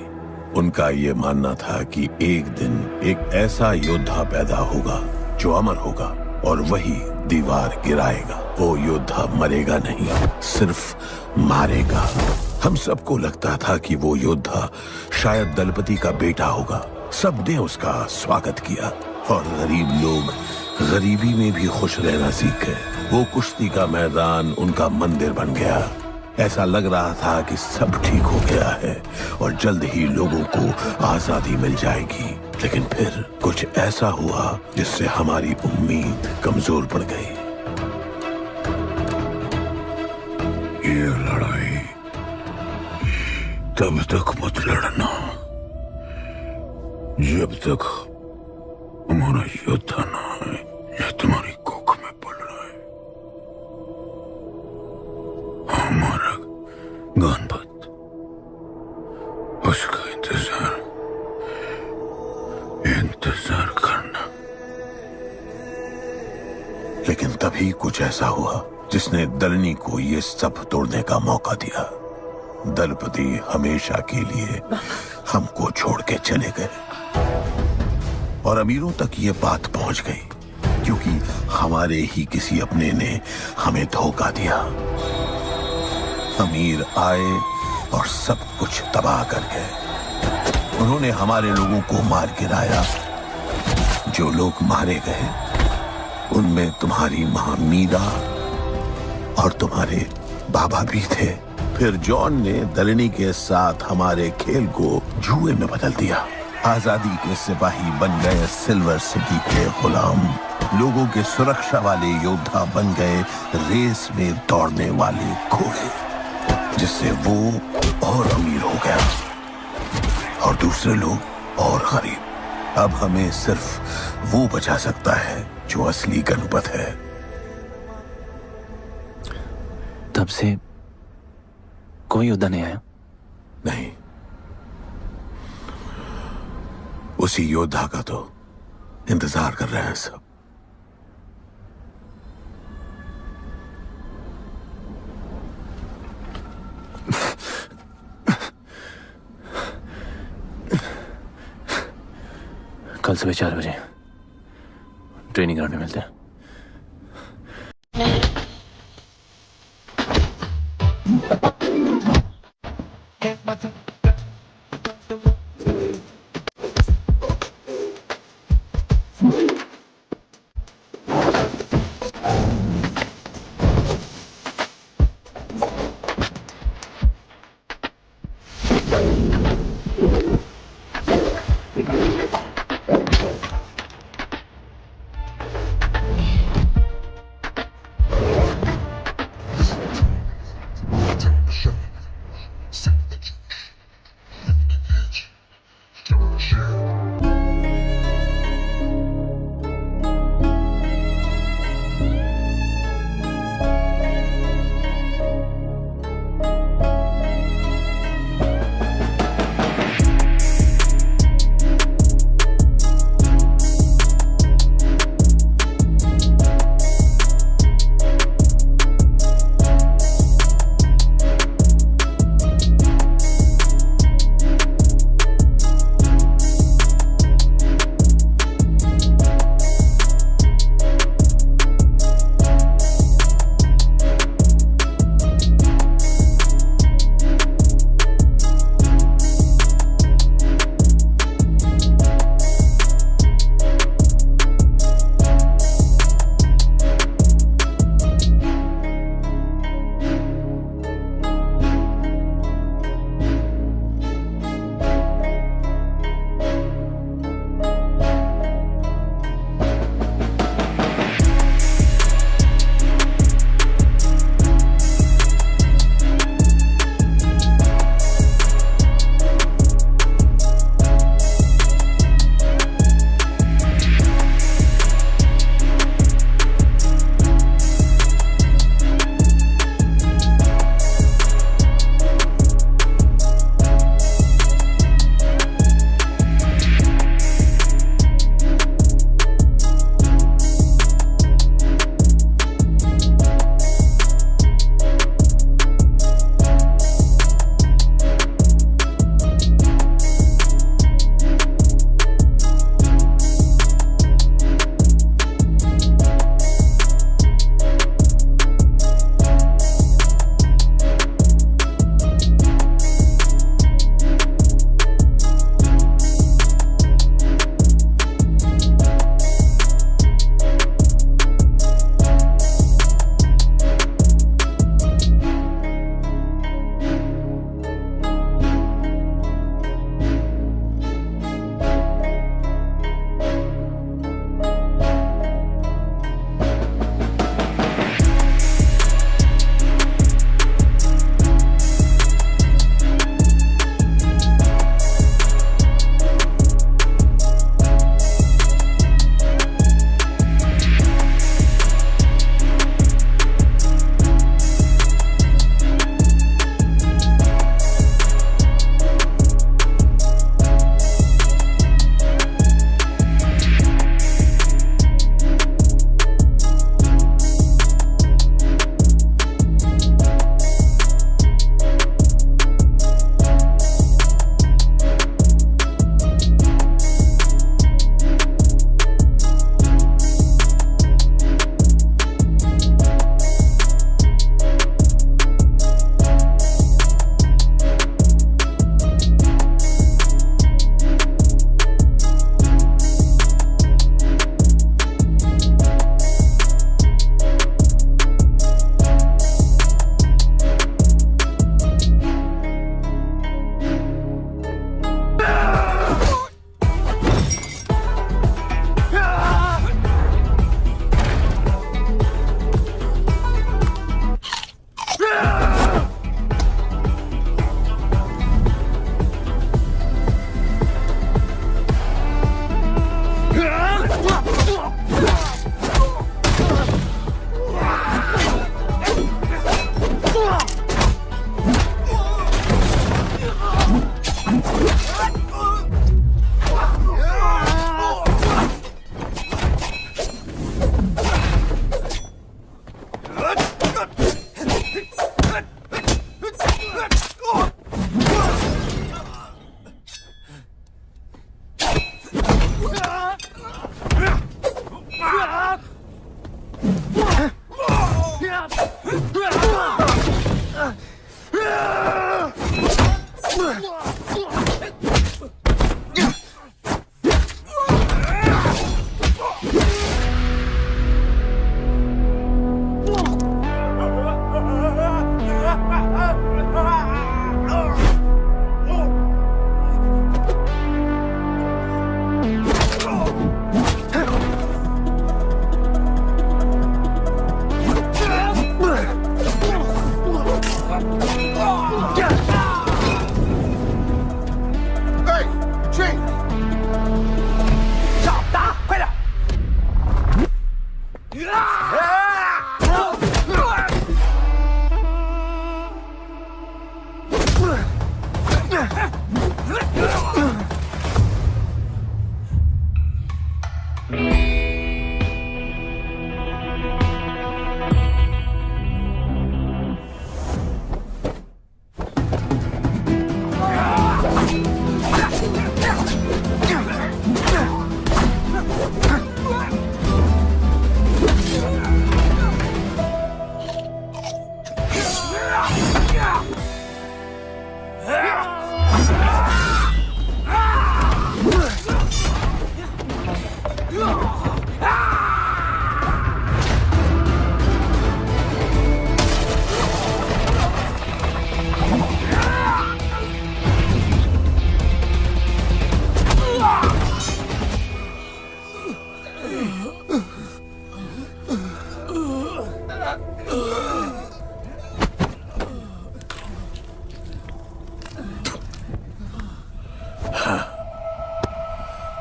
उनका ये मानना था कि एक दिन एक ऐसा योद्धा पैदा होगा जो अमर होगा और वही दीवार गिराएगा। वो योद्धा मरेगा नहीं, सिर्फ मारेगा। हम सबको लगता था कि वो योद्धा शायद दलपति का बेटा होगा। सबने उसका स्वागत किया, और गरीब लोग गरीबी में भी खुश रहना सीख गए। वो कुश्ती का मैदान उनका मंदिर बन गया। ऐसा लग रहा था कि सब ठीक हो गया है और जल्द ही लोगों को आजादी मिल जाएगी। लेकिन फिर कुछ ऐसा हुआ जिससे हमारी उम्मीद कमजोर पड़ गई। ये लड़ाई तब तक मत लड़ना जब तक हमारा योद्धा ना है या तुम्हारी कोख में पड़ रहा है। हमारा गणपत, उसका इंतजार करना। लेकिन तभी कुछ ऐसा हुआ जिसने दलनी को ये सब तोड़ने का मौका दिया। दलपति हमेशा के लिए हमको छोड़ के चले गए और अमीरों तक ये बात पहुंच गई क्योंकि हमारे ही किसी अपने ने हमें धोखा दिया। अमीर आए और सब कुछ तबाह कर गए। उन्होंने हमारे लोगों को मार गिराया। जो लोग मारे गए उनमें तुम्हारी मां मीरा और तुम्हारे बाबा भी थे। फिर जॉन ने दलनी के साथ हमारे खेल को जुए में बदल दिया। आजादी के सिपाही बन गए सिल्वर सिटी के गुलाम। लोगों के सुरक्षा वाले योद्धा बन गए रेस में दौड़ने वाले घोड़े, जिससे वो और अमीर हो गया और दूसरे लोग और गरीब। अब हमें सिर्फ वो बचा सकता है जो असली गणपत है। तब से कोई योद्धा नहीं आया? नहीं, उसी योद्धा का तो इंतजार कर रहे हैं सब। कल सुबह 4 बजे ट्रेनिंग ग्राउंड में मिलते हैं।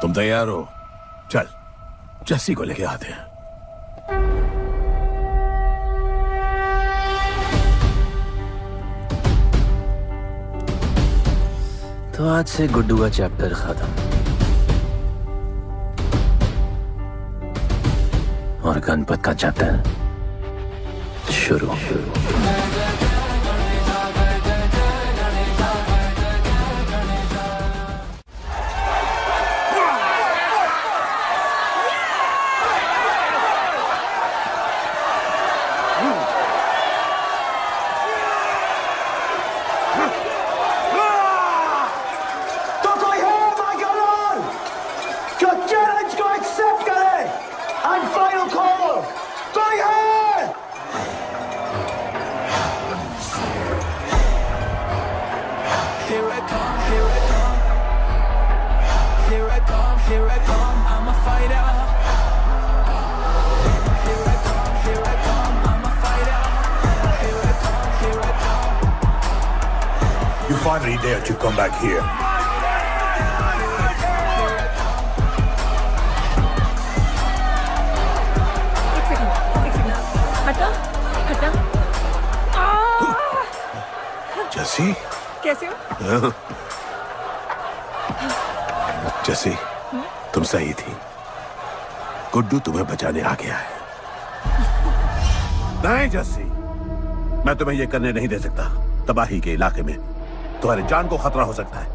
तुम तैयार हो? चल जस्सी को लेके आते हैं। तो आज से गुड्डू का चैप्टर खत्म और गणपत का चैप्टर शुरू। You finally dare to come back here. हटा हटा। जस्सी कैसे हो? जस्सी तुम सही थी। गुड्डू तुम्हें बचाने आ गया है। नहीं जस्सी, मैं तुम्हें यह करने नहीं दे सकता। तबाही के इलाके में तुम्हारी जान को खतरा हो सकता है।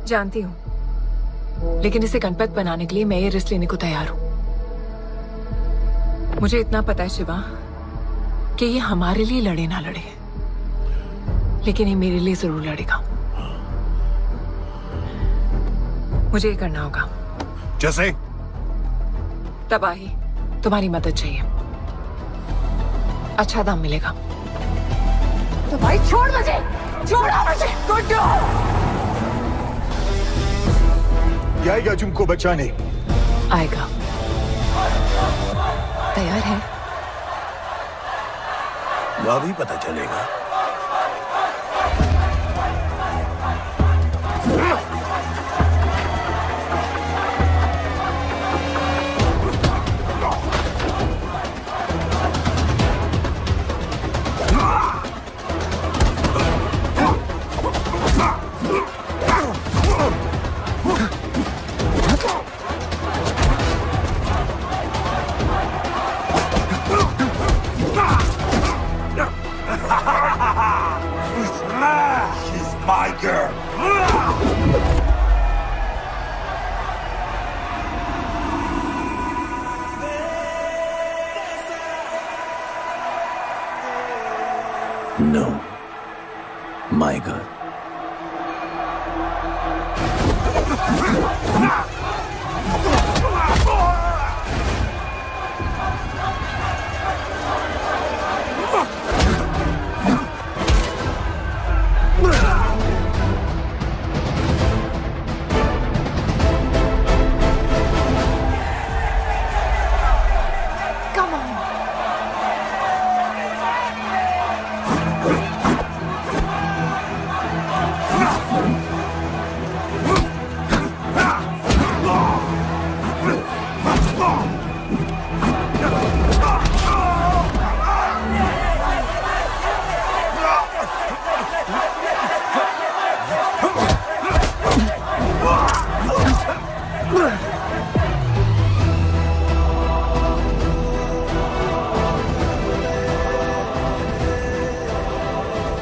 जानती हूँ, लेकिन इसे गणपत बनाने के लिए मैं ये रिस्क लेने को तैयार हूँ। मुझे इतना पता है शिवा कि ये हमारे लिए लड़े ना लड़े, लेकिन ये मेरे लिए जरूर लड़ेगा। मुझे ये करना होगा। जैसे तबाही, तुम्हारी मदद चाहिए। अच्छा दाम मिलेगा। तो भाई छोड़ मुझे, छोड़ो मुझे। गुड्डू ये आएगा तुमको बचाने। आएगा। तैयार है? वह भी पता चलेगा। She's my girl. No, my girl. Come on.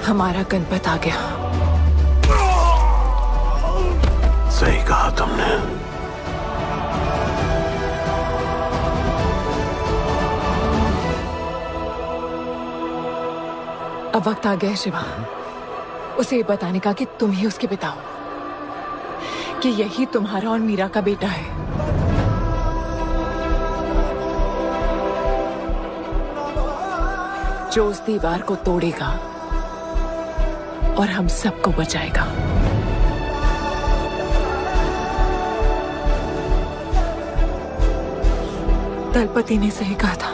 हमारा गणपत आ गया। सही कहा तुमने। अब वक्त आ गया है शिवा, उसे ये बताने का कि तुम ही उसके पिता हो, कि यही तुम्हारा और मीरा का बेटा है। जो उस दीवार को तोड़ेगा और हम सबको बचाएगा। दलपति ने सही कहा था,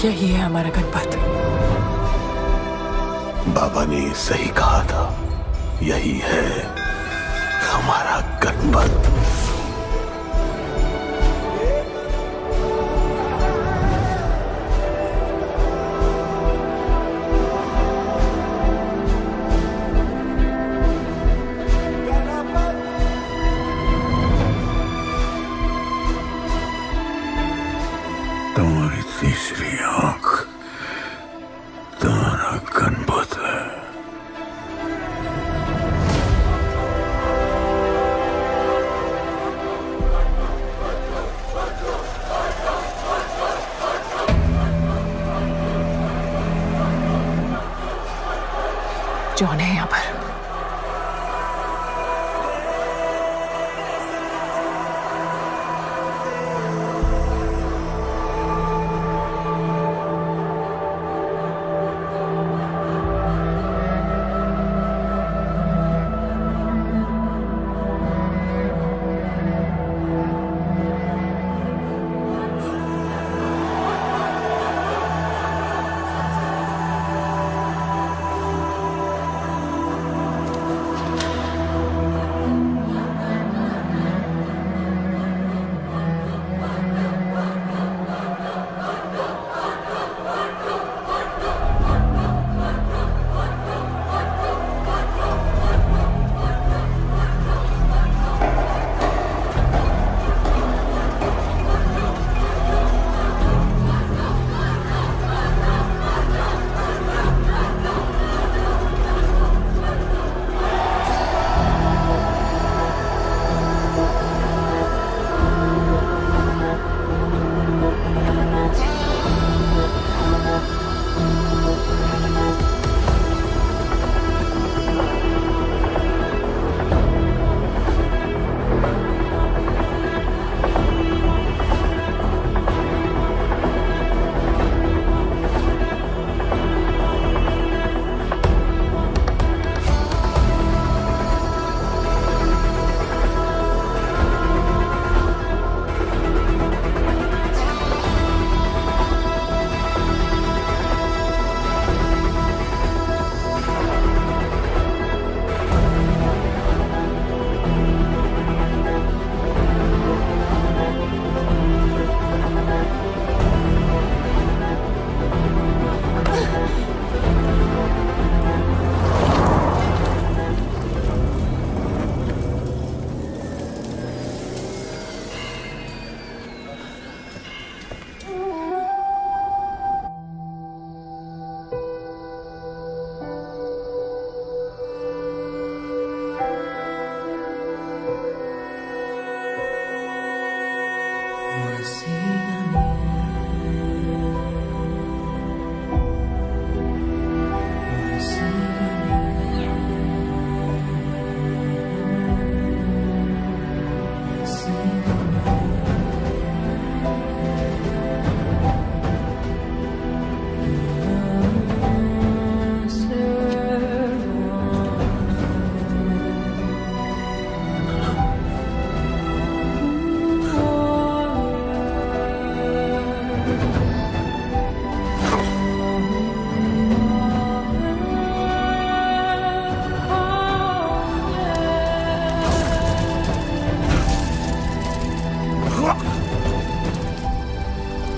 यही है हमारा गणपत। बाबा ने सही कहा था, यही है हमारा गणपत। तुम्हारी तीसरी आंख तुम्हारा गणपत है। जॉन है यहाँ पर।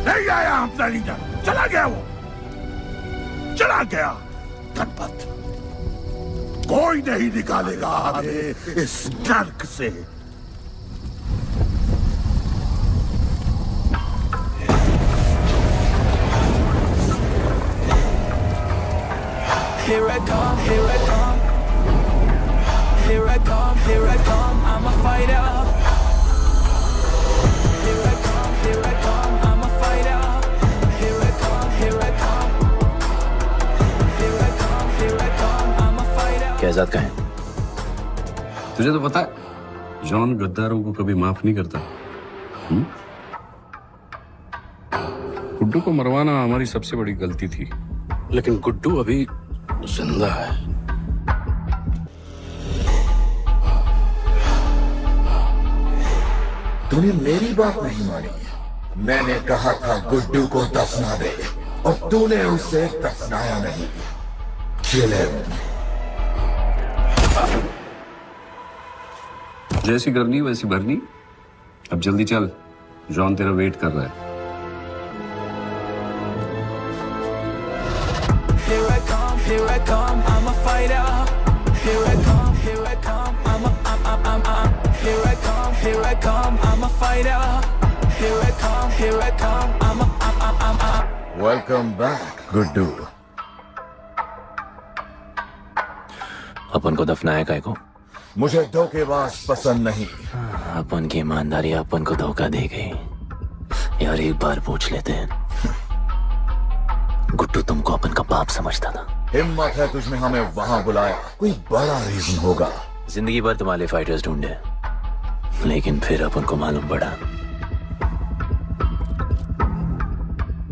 नहीं आया अपना लीडर, चला गया वो, चला गया गणपत। कोई नहीं निकालेगा हमें इस नर्क से। Here I come, here I come. Here I come, here I come. I'm a fighter. Here I come, here I come. I'm a fighter. Here I come, here I come. Here I come, here I come. I'm a fighter. Kaizad कहाँ है? तुझे तो पता है, John गद्दारों को कभी माफ नहीं करता। गुड्डू को मरवाना हमारी सबसे बड़ी गलती थी, लेकिन गुड्डू अभी जिंदा है। तूने मेरी बात नहीं मानी। मैंने कहा था गुड्डू को दफना दे और तूने उसे दफनाया नहीं। Kill him. जैसी करनी वैसी भरनी। अब जल्दी चल, जॉन तेरा वेट कर रहा है। Here I come, I'm a fighter. Here I come, here I come, I'm here I come, I'm a fighter. Here I come, I'm Welcome back, Guddu. अपन को दफनाया काय को? मुझे धोखेबाज पसंद नहीं। अपन की ईमानदारी अपन को धोखा दे गई। यार एक बार पूछ लेते हैं, गुड्डू तुमको अपन का बाप समझता था। हिम्मत है तुझने हमें वहां बुलाया, कोई बड़ा रीजन होगा। जिंदगी भर तुम्हारे फाइटर्स ढूंढे, लेकिन फिर अपन को मालूम पड़ा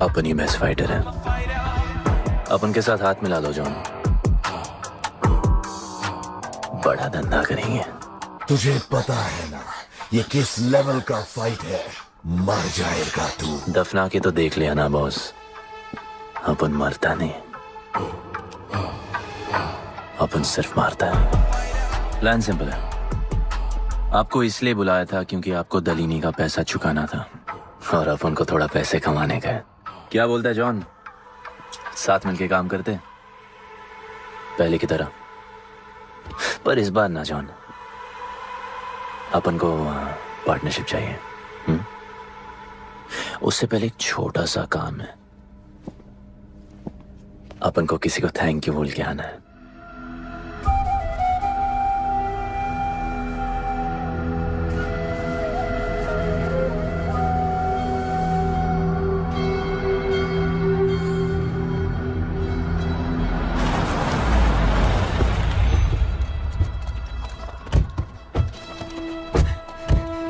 अपन ही बेस्ट फाइटर है। अपन के साथ हाथ मिला लो जॉन, बड़ा धंधा करेंगे। तुझे पता है ना ये किस लेवल का फाइट है? मर जाएगा तू। दफना के तो देख लिया ना बॉस, अपन मरता नहीं, अपन सिर्फ मारता है। प्लान सिंपल है, आपको इसलिए बुलाया था क्योंकि आपको दलीनी का पैसा चुकाना था और अपन को थोड़ा पैसे कमाने का है। क्या बोलता है जॉन, साथ मिलके काम करते पहले की तरह? पर इस बार ना जॉन, अपन को पार्टनरशिप चाहिए। उससे पहले एक छोटा सा काम है, अपन को किसी को थैंक यू बोल के आना है।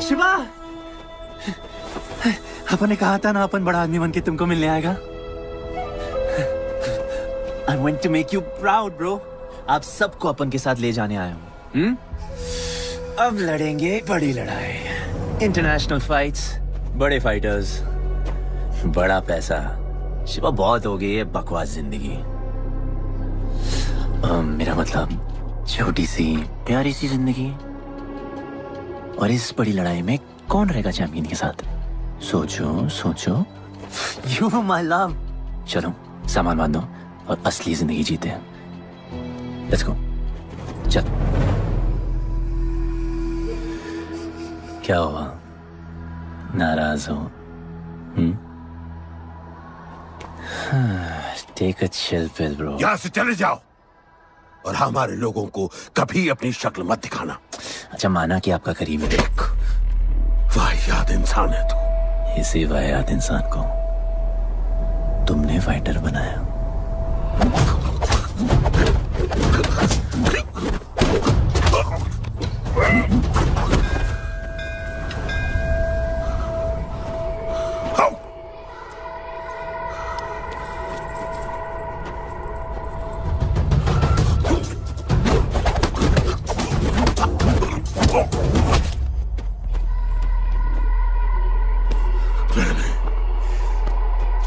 शिवा, अपन ने कहा था ना अपन बड़ा आदमी बन के तुमको मिलने आएगा। I want to make you proud, bro. आप सबको अपन के साथ ले जाने आया हूँ। अब लड़ेंगे बड़ी लड़ाई, इंटरनेशनल फाइट्स, बड़े फाइटर्स, बड़ा पैसा। शिवा बहुत हो गई है बकवास जिंदगी। मेरा मतलब छोटी सी प्यारी सी जिंदगी, और इस बड़ी लड़ाई में कौन रहेगा चैंपियन के साथ? सोचो सोचो। You my love। चलो सामान बांधो और असली जिंदगी जीते हैं। Let's go. चल। क्या हुआ, नाराज हो? Take a chill pill bro. यहाँ से चले जाओ और हमारे लोगों को कभी अपनी शक्ल मत दिखाना। अच्छा माना कि आपका करीबी देख, वाहियात इंसान है तू। इसी वाहियात इंसान को तुमने फाइटर बनाया।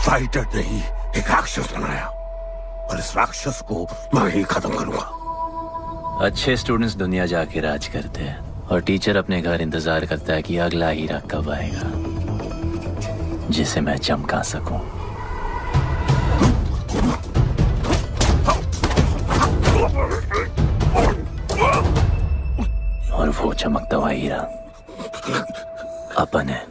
फाइटर नहीं, एक राक्षस बनाया, और इस राक्षस को मैं ही खत्म करूंगा। अच्छे स्टूडेंट्स दुनिया जाके राज करते हैं और टीचर अपने घर इंतजार करता है कि अगला हीरा कब आएगा जिसे मैं चमका सकूं। और वो चमकता हुआ हीरा अपन है।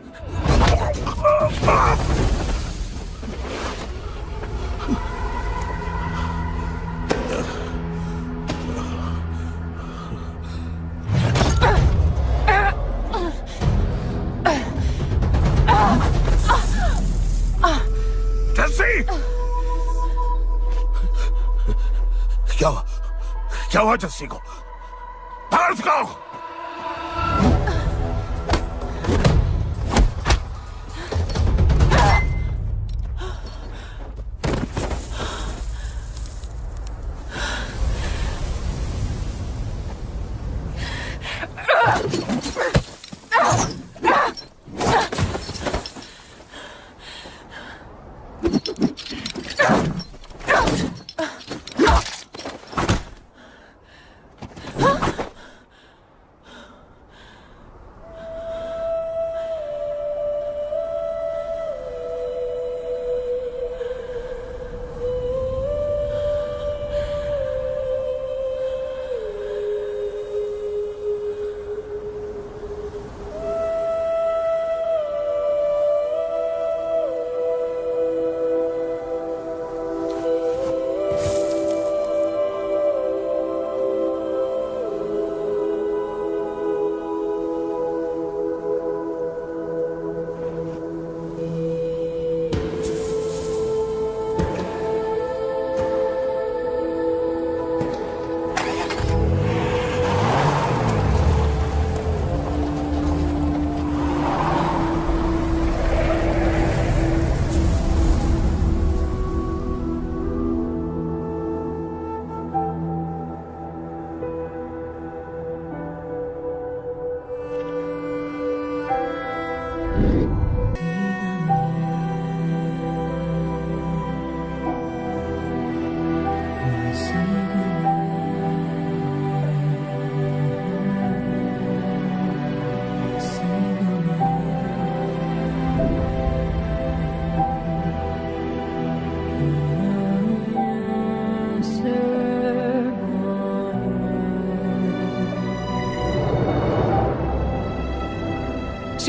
क्या हुआ जस्सी को? बाहर सिखाओ।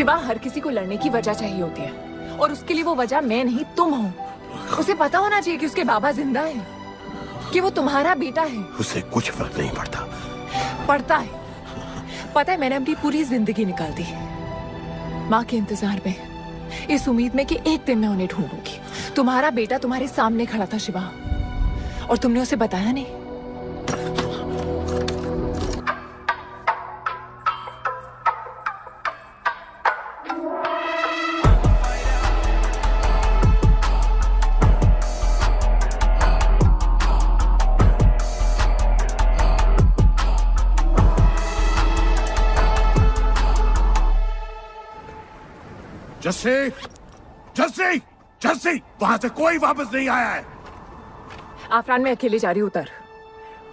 शिवा, हर किसी को लड़ने की वजह चाहिए होती है और उसके लिए वो वजह मैं नहीं तुम हो। उसे पता होना चाहिए कि उसके बाबा जिंदा है, कि वो तुम्हारा बेटा है। उसे कुछ फर्क नहीं पड़ता। पड़ता है। पता है, मैंने अपनी पूरी जिंदगी निकाल दी माँ के इंतजार में, इस उम्मीद में कि एक दिन मैं उन्हें ढूंढूंगी। तुम्हारा बेटा तुम्हारे सामने खड़ा था शिवा, और तुमने उसे बताया नहीं। जस्सी, जस्सी, जस्सी, वहां से कोई वापस नहीं आया है। आफरान, मैं अकेले जा रही हूँ। उतर।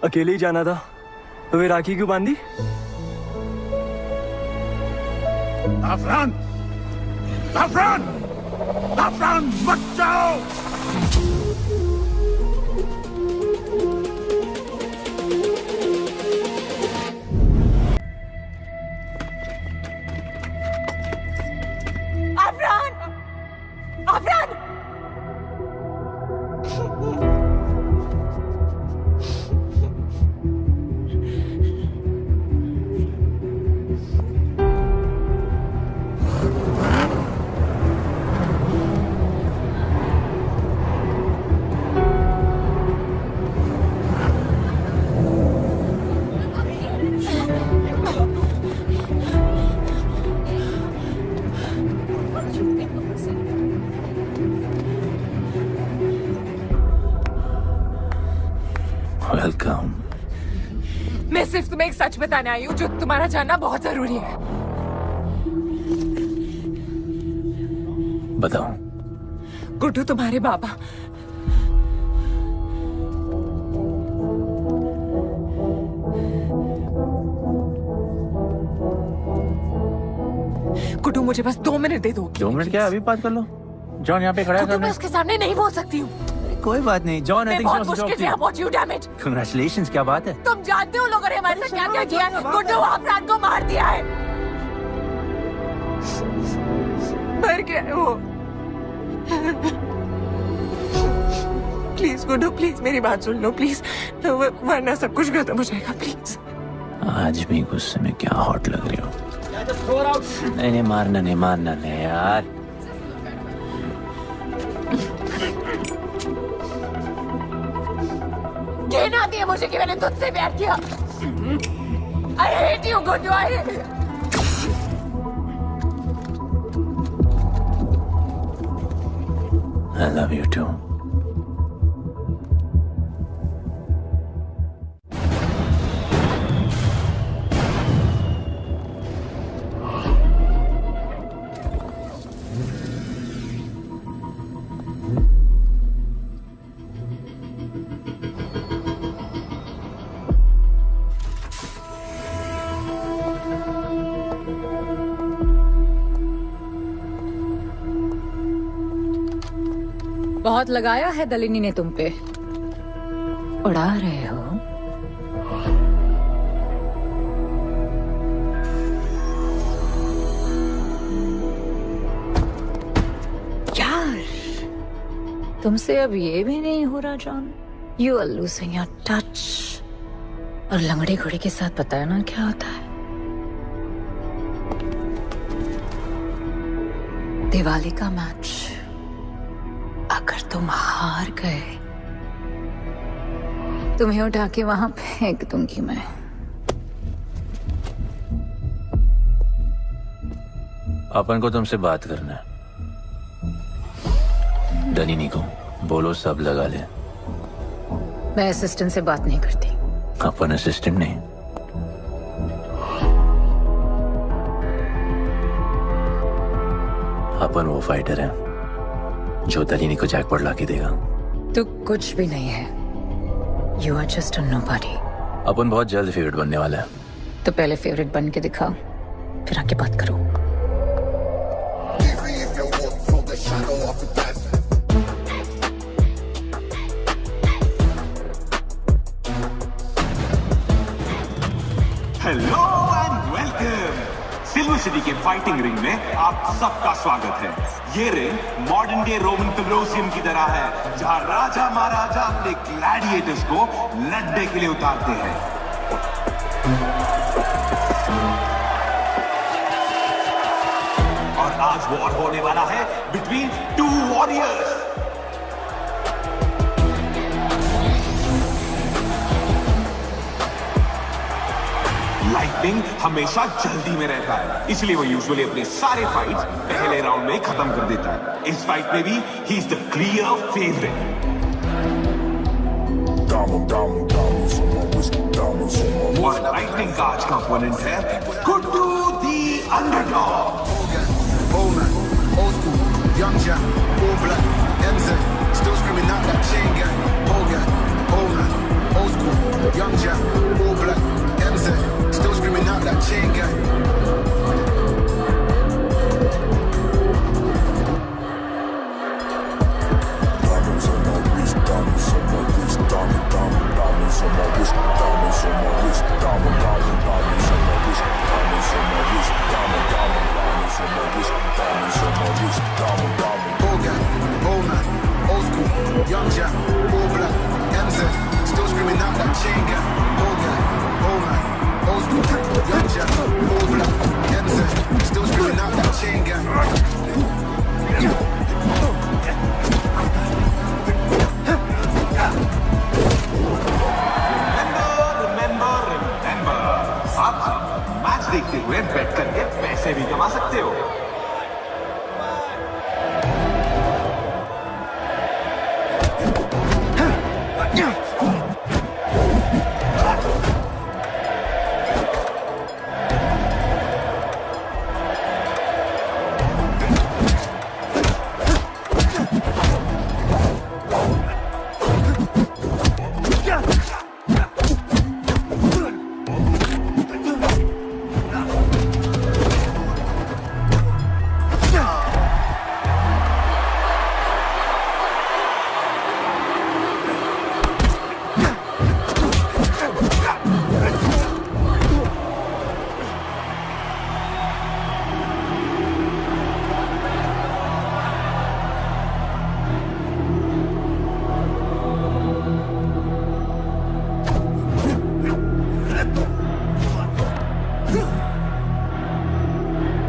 अकेले ही जाना था तो वे राखी क्यों बांधी? आफरान, आफरान, आफरान, मत जाओ। वेलकम। मैं सिर्फ तुम्हें एक सच बताने आई हूँ जो तुम्हारा जानना बहुत जरूरी है। बताओ। गुड्डू तुम्हारे बाबा गुड्डू, मुझे बस 2 मिनट दे दो। 2 मिनट क्या, अभी बात कर लो। जॉन यहाँ पे खड़ा है। मैं उसके सामने नहीं बोल सकती हूँ। कोई बात नहीं जॉन, मैं बहुत मुश्किल से पहुंची हूँ। Damn it. कांग्रेचुलेशंस, क्या बात है? तुम जानते हो लोगों ने हमारे साथ क्या क्या किया है? गुड्डू आफरान को मार दिया है। मर गया है वो। प्लीज गुड्डू, प्लीज मेरी बात सुन लो प्लीज, वरना सब कुछ खत्म हो जाएगा। प्लीज। आज भी गुस्से में क्या हॉट लग रही हो। नहीं, मारना नहीं यार। घिन आती है मुझे कि मैंने तुझसे प्यार किया। I hate you, Guddu. I love you too. बहुत लगाया है दलिनी ने तुम पे। उड़ा रहे हो। यार, तुमसे अब ये भी नहीं हो रहा John. You are losing your touch. और लंगड़ी घोड़ी के साथ पता है ना क्या होता है? दिवाली का मैच अगर तुम हार गए, तुम्हें उठा के वहां फेंक दूंगी मैं। अपन को तुमसे बात करना है। दलिनी को बोलो सब लगा ले। मैं असिस्टेंट से बात नहीं करती। अपन असिस्टेंट नहीं, अपन वो फाइटर है जो दलिनी को जैकपॉट लाके देगा। तू कुछ भी नहीं है। You are just a nobody. अपन बहुत जल्द फेवरेट बनने वाला है। तो पहले फेवरेट बन के दिखाओ, फिर आके बात करो। Hello and welcome. Silver city के फाइटिंग रिंग में आप सबका स्वागत है। ये ring modern day Roman Colosseum की तरह है, जहां राजा महाराजा अपने ग्लैडिएटर्स को लड़ने के लिए उतारते हैं। और आज वॉर होने वाला है बिटवीन टू वॉरियर्स। लाइटनिंग हमेशा जल्दी में रहता है, इसलिए वो यूजुअली अपने सारे फाइट्स पहले राउंड में खत्म कर देता है। इस फाइट में भी he is the clear favourite. और लाइटनिंग का आज का ओपोनेंट है गुड्डू दी underdog. Young Jack, all black, MZ, still screaming out that chain gang. Old man, old school. Young Jack, all black, MZ, still screaming out that chain gang. Diamonds on my wrist, diamonds on my wrist, diamonds on my wrist, diamonds on my wrist, diamonds on my wrist, diamonds on my wrist, diamonds on my wrist, diamond. Old guy, old man, old school, young Jack, all black, MZ, still screaming out that chain gang. Old guy, old man, old school, young Jack, all black, MZ, still screaming out that chain gang. Remember. आप match देखते हुए बेट करके पैसे भी कमा सकते हो।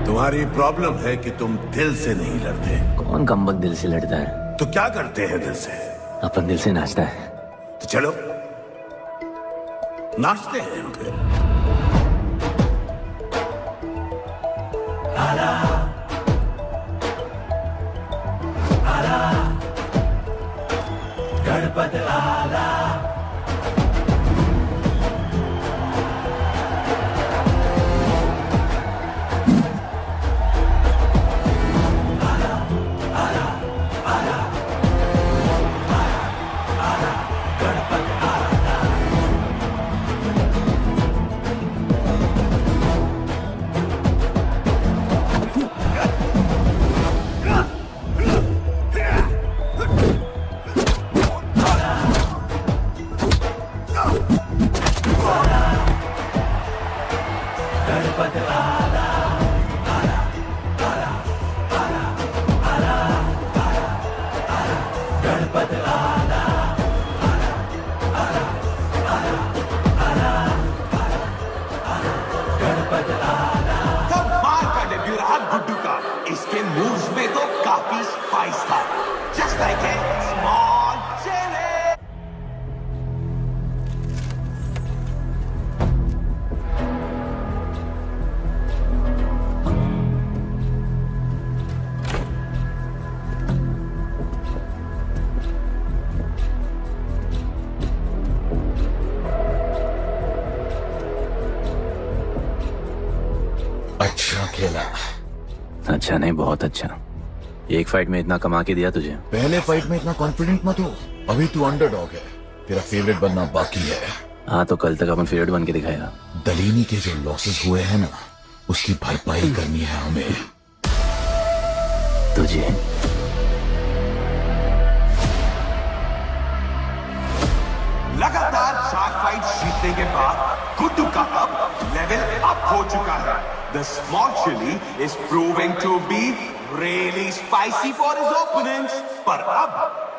तुम्हारी प्रॉब्लम है कि तुम दिल से नहीं लड़ते। कौन कमबख्त दिल से लड़ता है? तो क्या करते हैं दिल से? अपन दिल से नाचता है। तो चलो नाचते हैं हम फिर। गणपत आला गुड्डू का इसके मूव्स में तो काफी स्पाइस था। Just like a small chilli. अच्छा खेला। अच्छा नहीं, बहुत अच्छा। एक फाइट में इतना कमा के दिया तुझे। पहले फाइट में इतना कॉन्फिडेंट मत हो, अभी तू अंडरडॉग है, तेरा फेवरेट बनना बाकी है। हाँ तो कल तक अपन फेवरेट बन के दिखाएगा। दलीनी के जो लॉसेस हुए हैं ना, उसकी भरपाई करनी है हमें। तुझे लगातार 4 फाइट जीतने के बाद गुड्डू का अब लेवल अप हो चुका है। The small chili is proving to be really spicy for his opponents. पर अब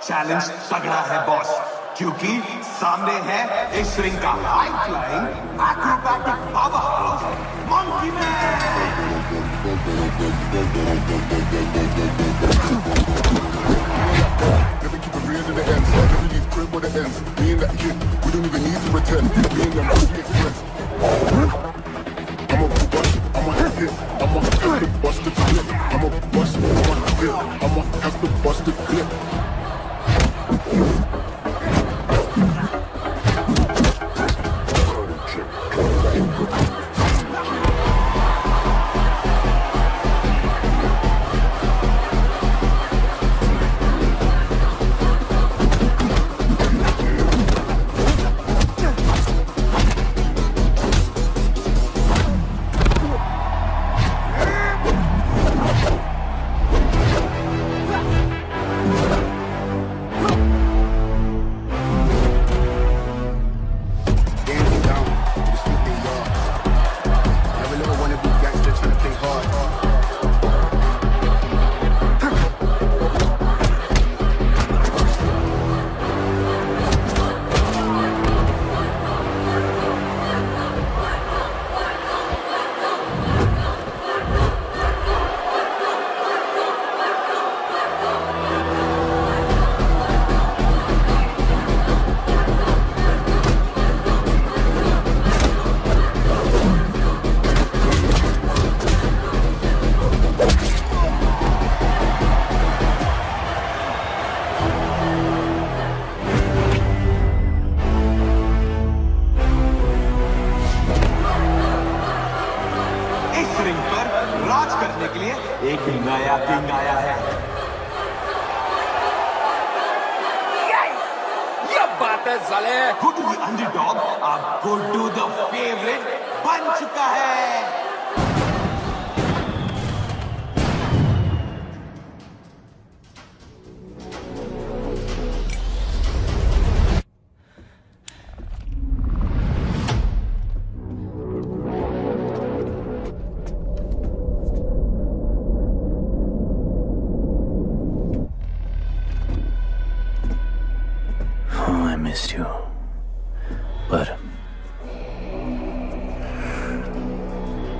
challenge तगड़ा है बॉस, क्योंकि सामने है इस रिंग का high flying acrobatic powerhouse Monkey Man. Never keep it real to the end. Never leave crib where the ends. Me and that kid, we don't even need to pretend. Me and them don't make friends. I'ma hit, I'ma have to bust the clip. I'ma have to bust the clip.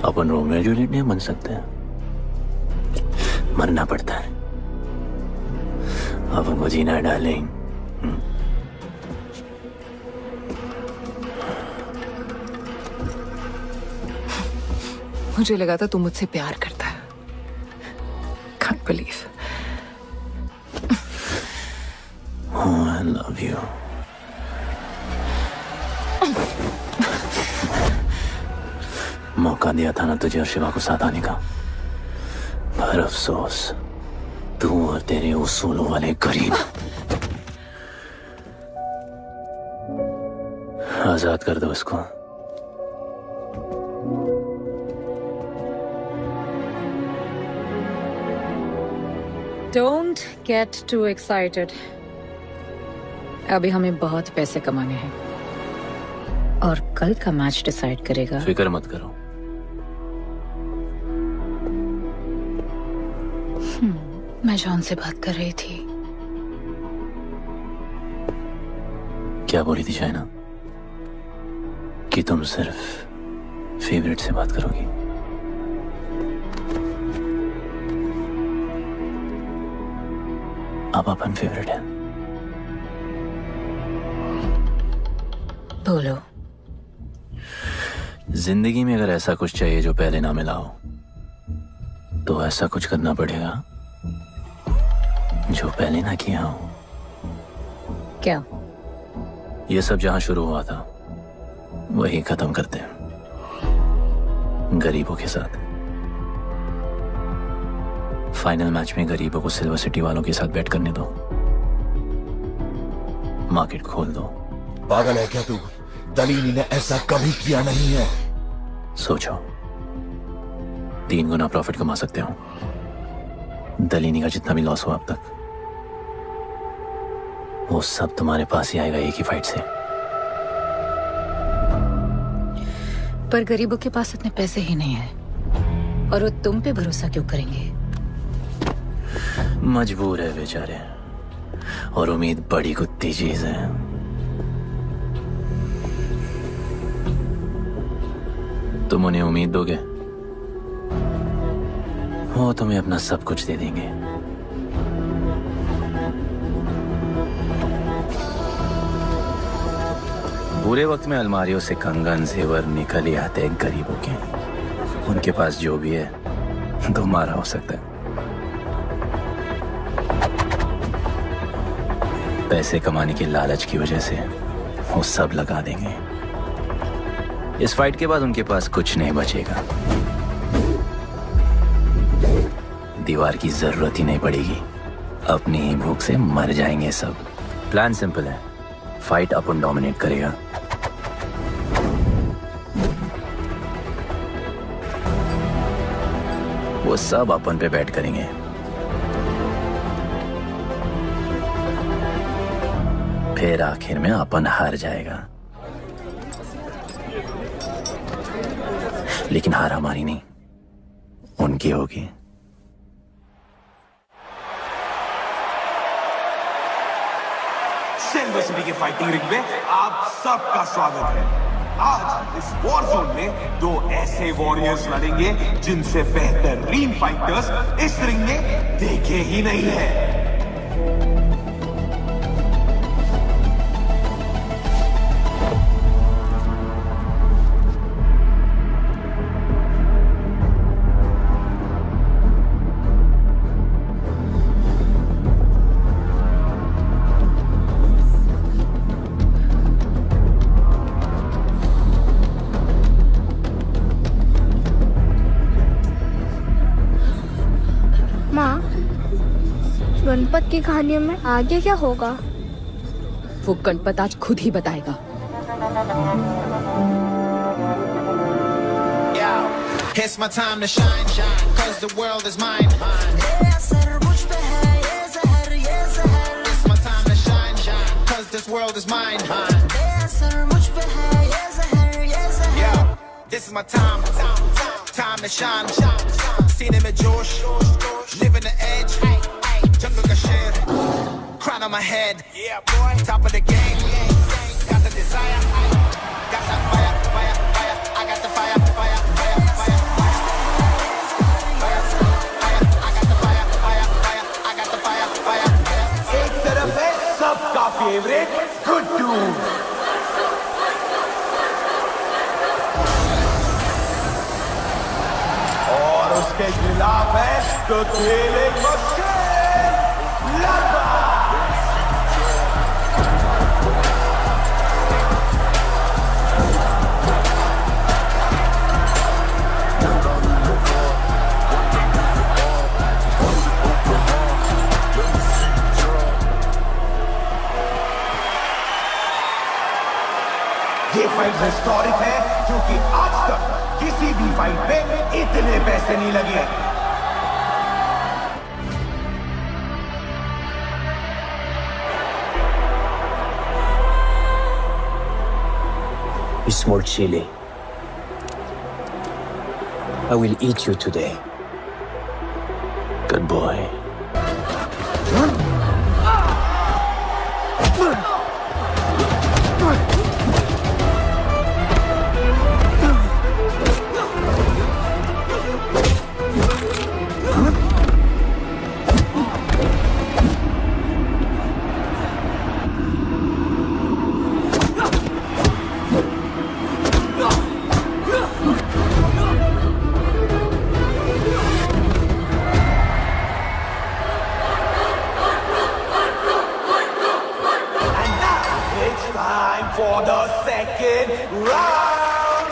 Upon Romeo Juliet नहीं बन सकते, मरना पड़ता है। अपन को जीना है darling. मुझे लगा था तू मुझसे प्यार करता है। Can't believe. Oh, I love you. मौका दिया था ना तुझे और शिवा को साथ आने का, पर अफसोस तू और तेरे उसूलों वाले गरीब। आजाद कर दो इसको। Don't get too excited. अभी हमें बहुत पैसे कमाने हैं और कल का मैच डिसाइड करेगा। फिक्र मत करो। मैं जॉन से बात कर रही थी। क्या बोली थी शाइना? कि तुम सिर्फ फेवरेट से बात करोगी। अब अपन फेवरेट है। बोलो। जिंदगी में अगर ऐसा कुछ चाहिए जो पहले ना मिला हो, तो ऐसा कुछ करना पड़ेगा जो पहले ना किया हो। क्या? ये सब जहां शुरू हुआ था वही खत्म करते हैं, गरीबों के साथ। फाइनल मैच में गरीबों को सिल्वर सिटी वालों के साथ बैट करने दो, मार्केट खोल दो। पागल है क्या तू? दलीनी ने ऐसा कभी किया नहीं है। सोचो, 3 गुना प्रॉफिट कमा सकते हो। दलीनी का जितना भी लॉस हुआ अब तक, वो सब तुम्हारे पास ही आएगा एक ही फाइट से। पर गरीबों के पास इतने पैसे ही नहीं है। और वो तुम पे भरोसा क्यों करेंगे? मजबूर है बेचारे, और उम्मीद बड़ी कुत्ती चीज है। तुम उन्हें उम्मीद दोगे, वो तुम्हें अपना सब कुछ दे देंगे। बुरे वक्त में अलमारियों से कंगन जेवर निकल ही आते हैं गरीबों के। उनके पास जो भी है तुम्हारा हो सकता है। पैसे कमाने की लालच की वजह से वो सब लगा देंगे। इस फाइट के बाद उनके पास कुछ नहीं बचेगा। दीवार की जरूरत ही नहीं पड़ेगी, अपनी ही भूख से मर जाएंगे सब। प्लान सिंपल है, फाइट अपन डोमिनेट करेगा। वो सब अपन पे बैट करेंगे। फिर आखिर में अपन हार जाएगा, लेकिन हार हमारी नहीं, उनकी होगी। सिल्वर सिटी के फाइटिंग रिंग में आप सबका स्वागत है। आज इस वॉर जोन में दो ऐसे वॉरियर्स लड़ेंगे जिनसे बेहतरीन फाइटर्स इस रिंग में देखे ही नहीं है। गणपत की कहानियों में आगे क्या होगा? वो गणपत आज खुद ही बताएगा। It's my time to shine, shine, 'cause the world is mine. It's my time to shine, shine, 'cause this world is mine. Yo, this is my time, time to shine. Seen में जोश, living the edge. Jungle ka sher, crown on my head. Yeah, boy, top of the game. Got the desire, got that fire, fire, fire. I got the fire, fire, fire, fire. I got the fire, fire, fire. I got the fire, fire. एक तरफ है सबका favourite Guddu, और उसके खिलाफ है तो खेले मस्के ये फाइट हिस्टोरिक है क्योंकि आज तक किसी भी फाइट में इतने पैसे नहीं लगे। Small chili. I will eat you today. Good boy. For the second round.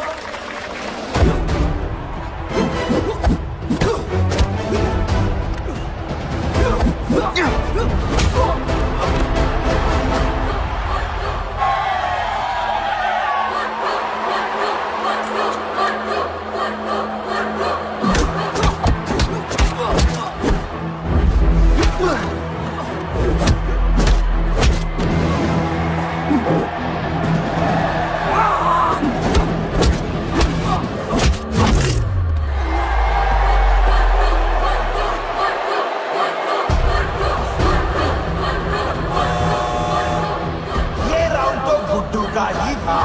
का ही था,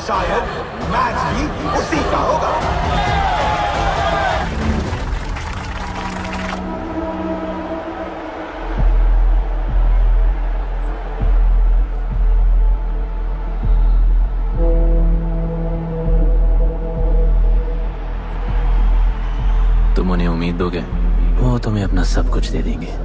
शायद मैच भी उसी का होगा। तुम उन्हें उम्मीद दोगे, वो तुम्हें अपना सब कुछ दे देंगे।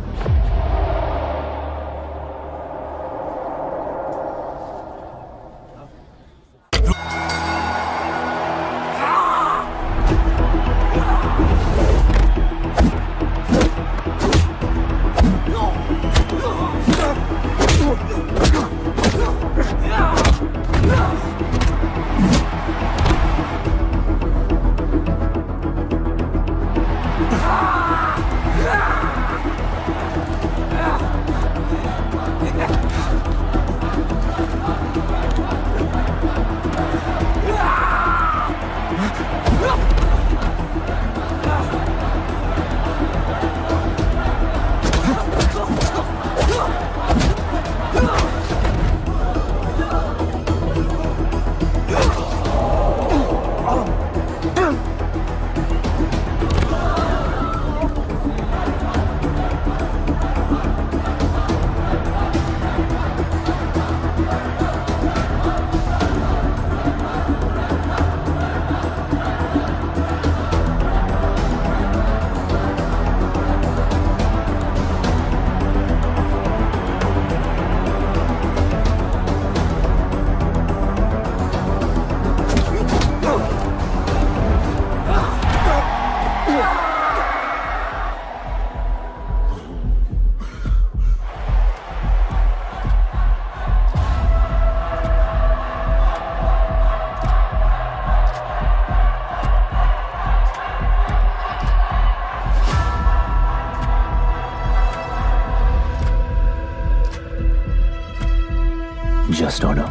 Just don't know.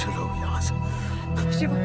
चलो यहाँ से। शिवा,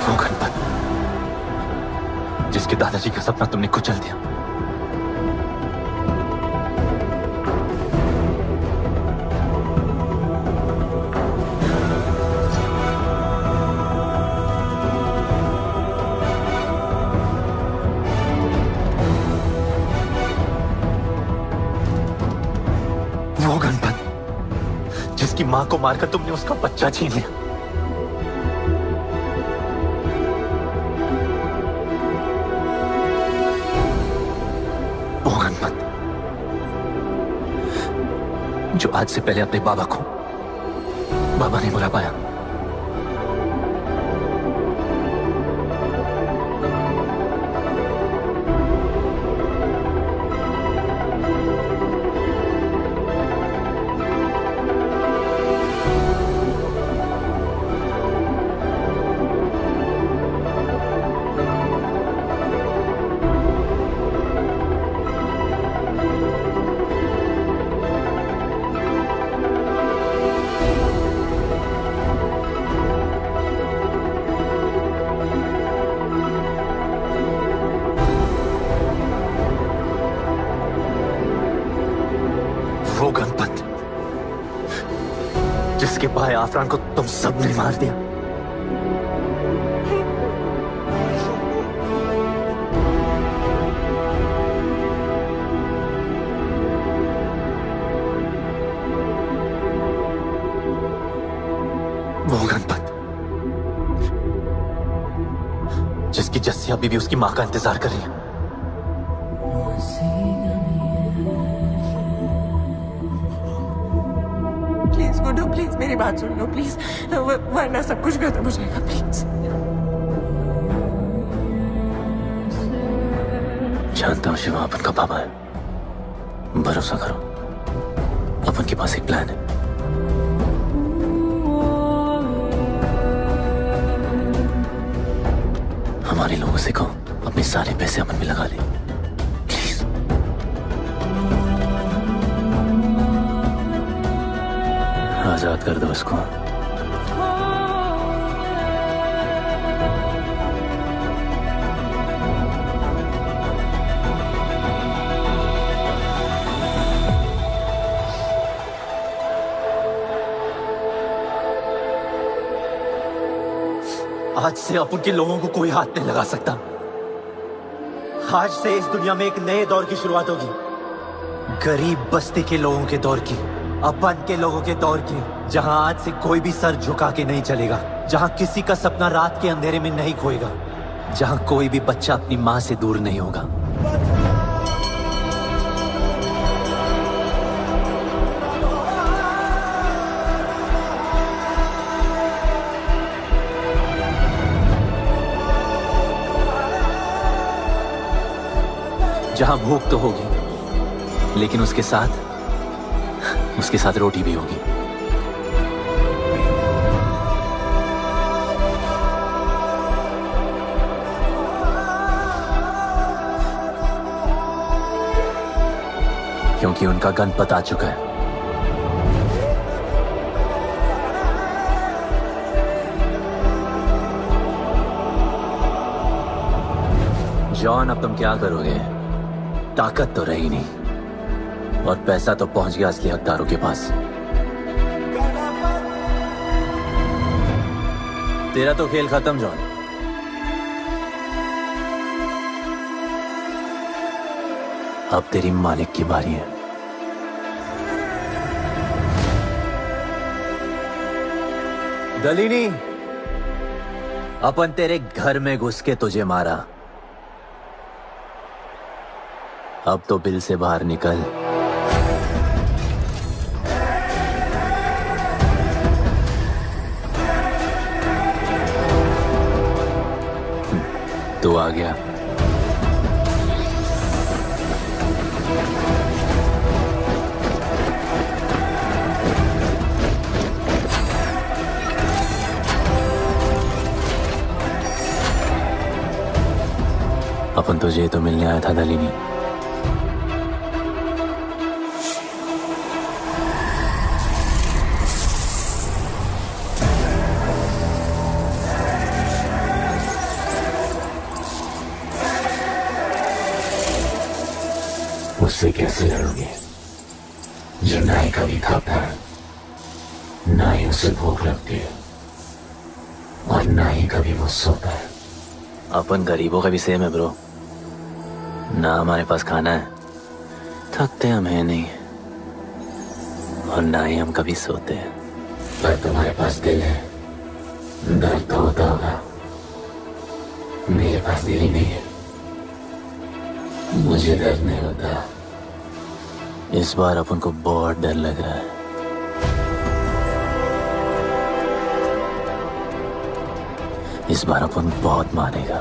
वो गणपत जिसके दादाजी का सपना तुमने कुचल दिया। वो गणपत जिसकी मां को मारकर तुमने उसका बच्चा छीन लिया। वो गणपत जो आज से पहले अपने बाबा को बाबा नहीं बुला पाया। वो गणपत जिसके भाई आफरान को तुम सबने मार दिया। वो गणपत जिसकी जस्सी अभी भी उसकी मां का इंतजार कर रही है। प्लीज गुड्डू, प्लीज मेरी बात सुन लो प्लीज, वरना सब कुछ खत्म हो जाएगा प्लीज। जानता हूं शिवा अपन का पापा है, भरोसा करो अपन के पास एक प्लान है। हमारे लोगों से कहो अपने सारे पैसे अमन में लगा ले प्लीज। आजाद कर दो उसको। आज से अपन के लोगों को कोई हाथ नहीं लगा सकता। आज से इस दुनिया में एक नए दौर की शुरुआत होगी, गरीब बस्ती के लोगों के दौर की, अपन के लोगों के दौर की, जहां आज से कोई भी सर झुका के नहीं चलेगा, जहां किसी का सपना रात के अंधेरे में नहीं खोएगा, जहां कोई भी बच्चा अपनी मां से दूर नहीं होगा। जहां भूख तो होगी लेकिन उसके साथ रोटी भी होगी। क्योंकि उनका गणपत आ चुका है। जॉन, अब तुम क्या करोगे? ताकत तो रही नहीं और पैसा तो पहुंच गया असली हकदारों के पास। तेरा तो खेल खत्म जॉन। अब तेरी मालिक की बारी है। दलीनी, अपन तेरे घर में घुस के तुझे मारा, अब तो बिल से बाहर निकल। तू आ गया। अपन तुझे तो मिलने आया था दलीनी। उससे कैसे लड़ोगे जो ना ही कभी खाता है, ना ही उसे भूख लगती है और ना ही कभी वो सोता है। अपन गरीबों का भी सेम है ब्रो, ना हमारे पास खाना है, थकते हम है नहीं, और ना ही हम कभी सोते हैं। पर तुम्हारे पास दिल है, दर्द तो होता होगा। मेरे पास दिल ही नहीं है, मुझे दर्द नहीं होता। इस बार अपन को बहुत डर लग रहा है। इस बार अपन बहुत मानेगा।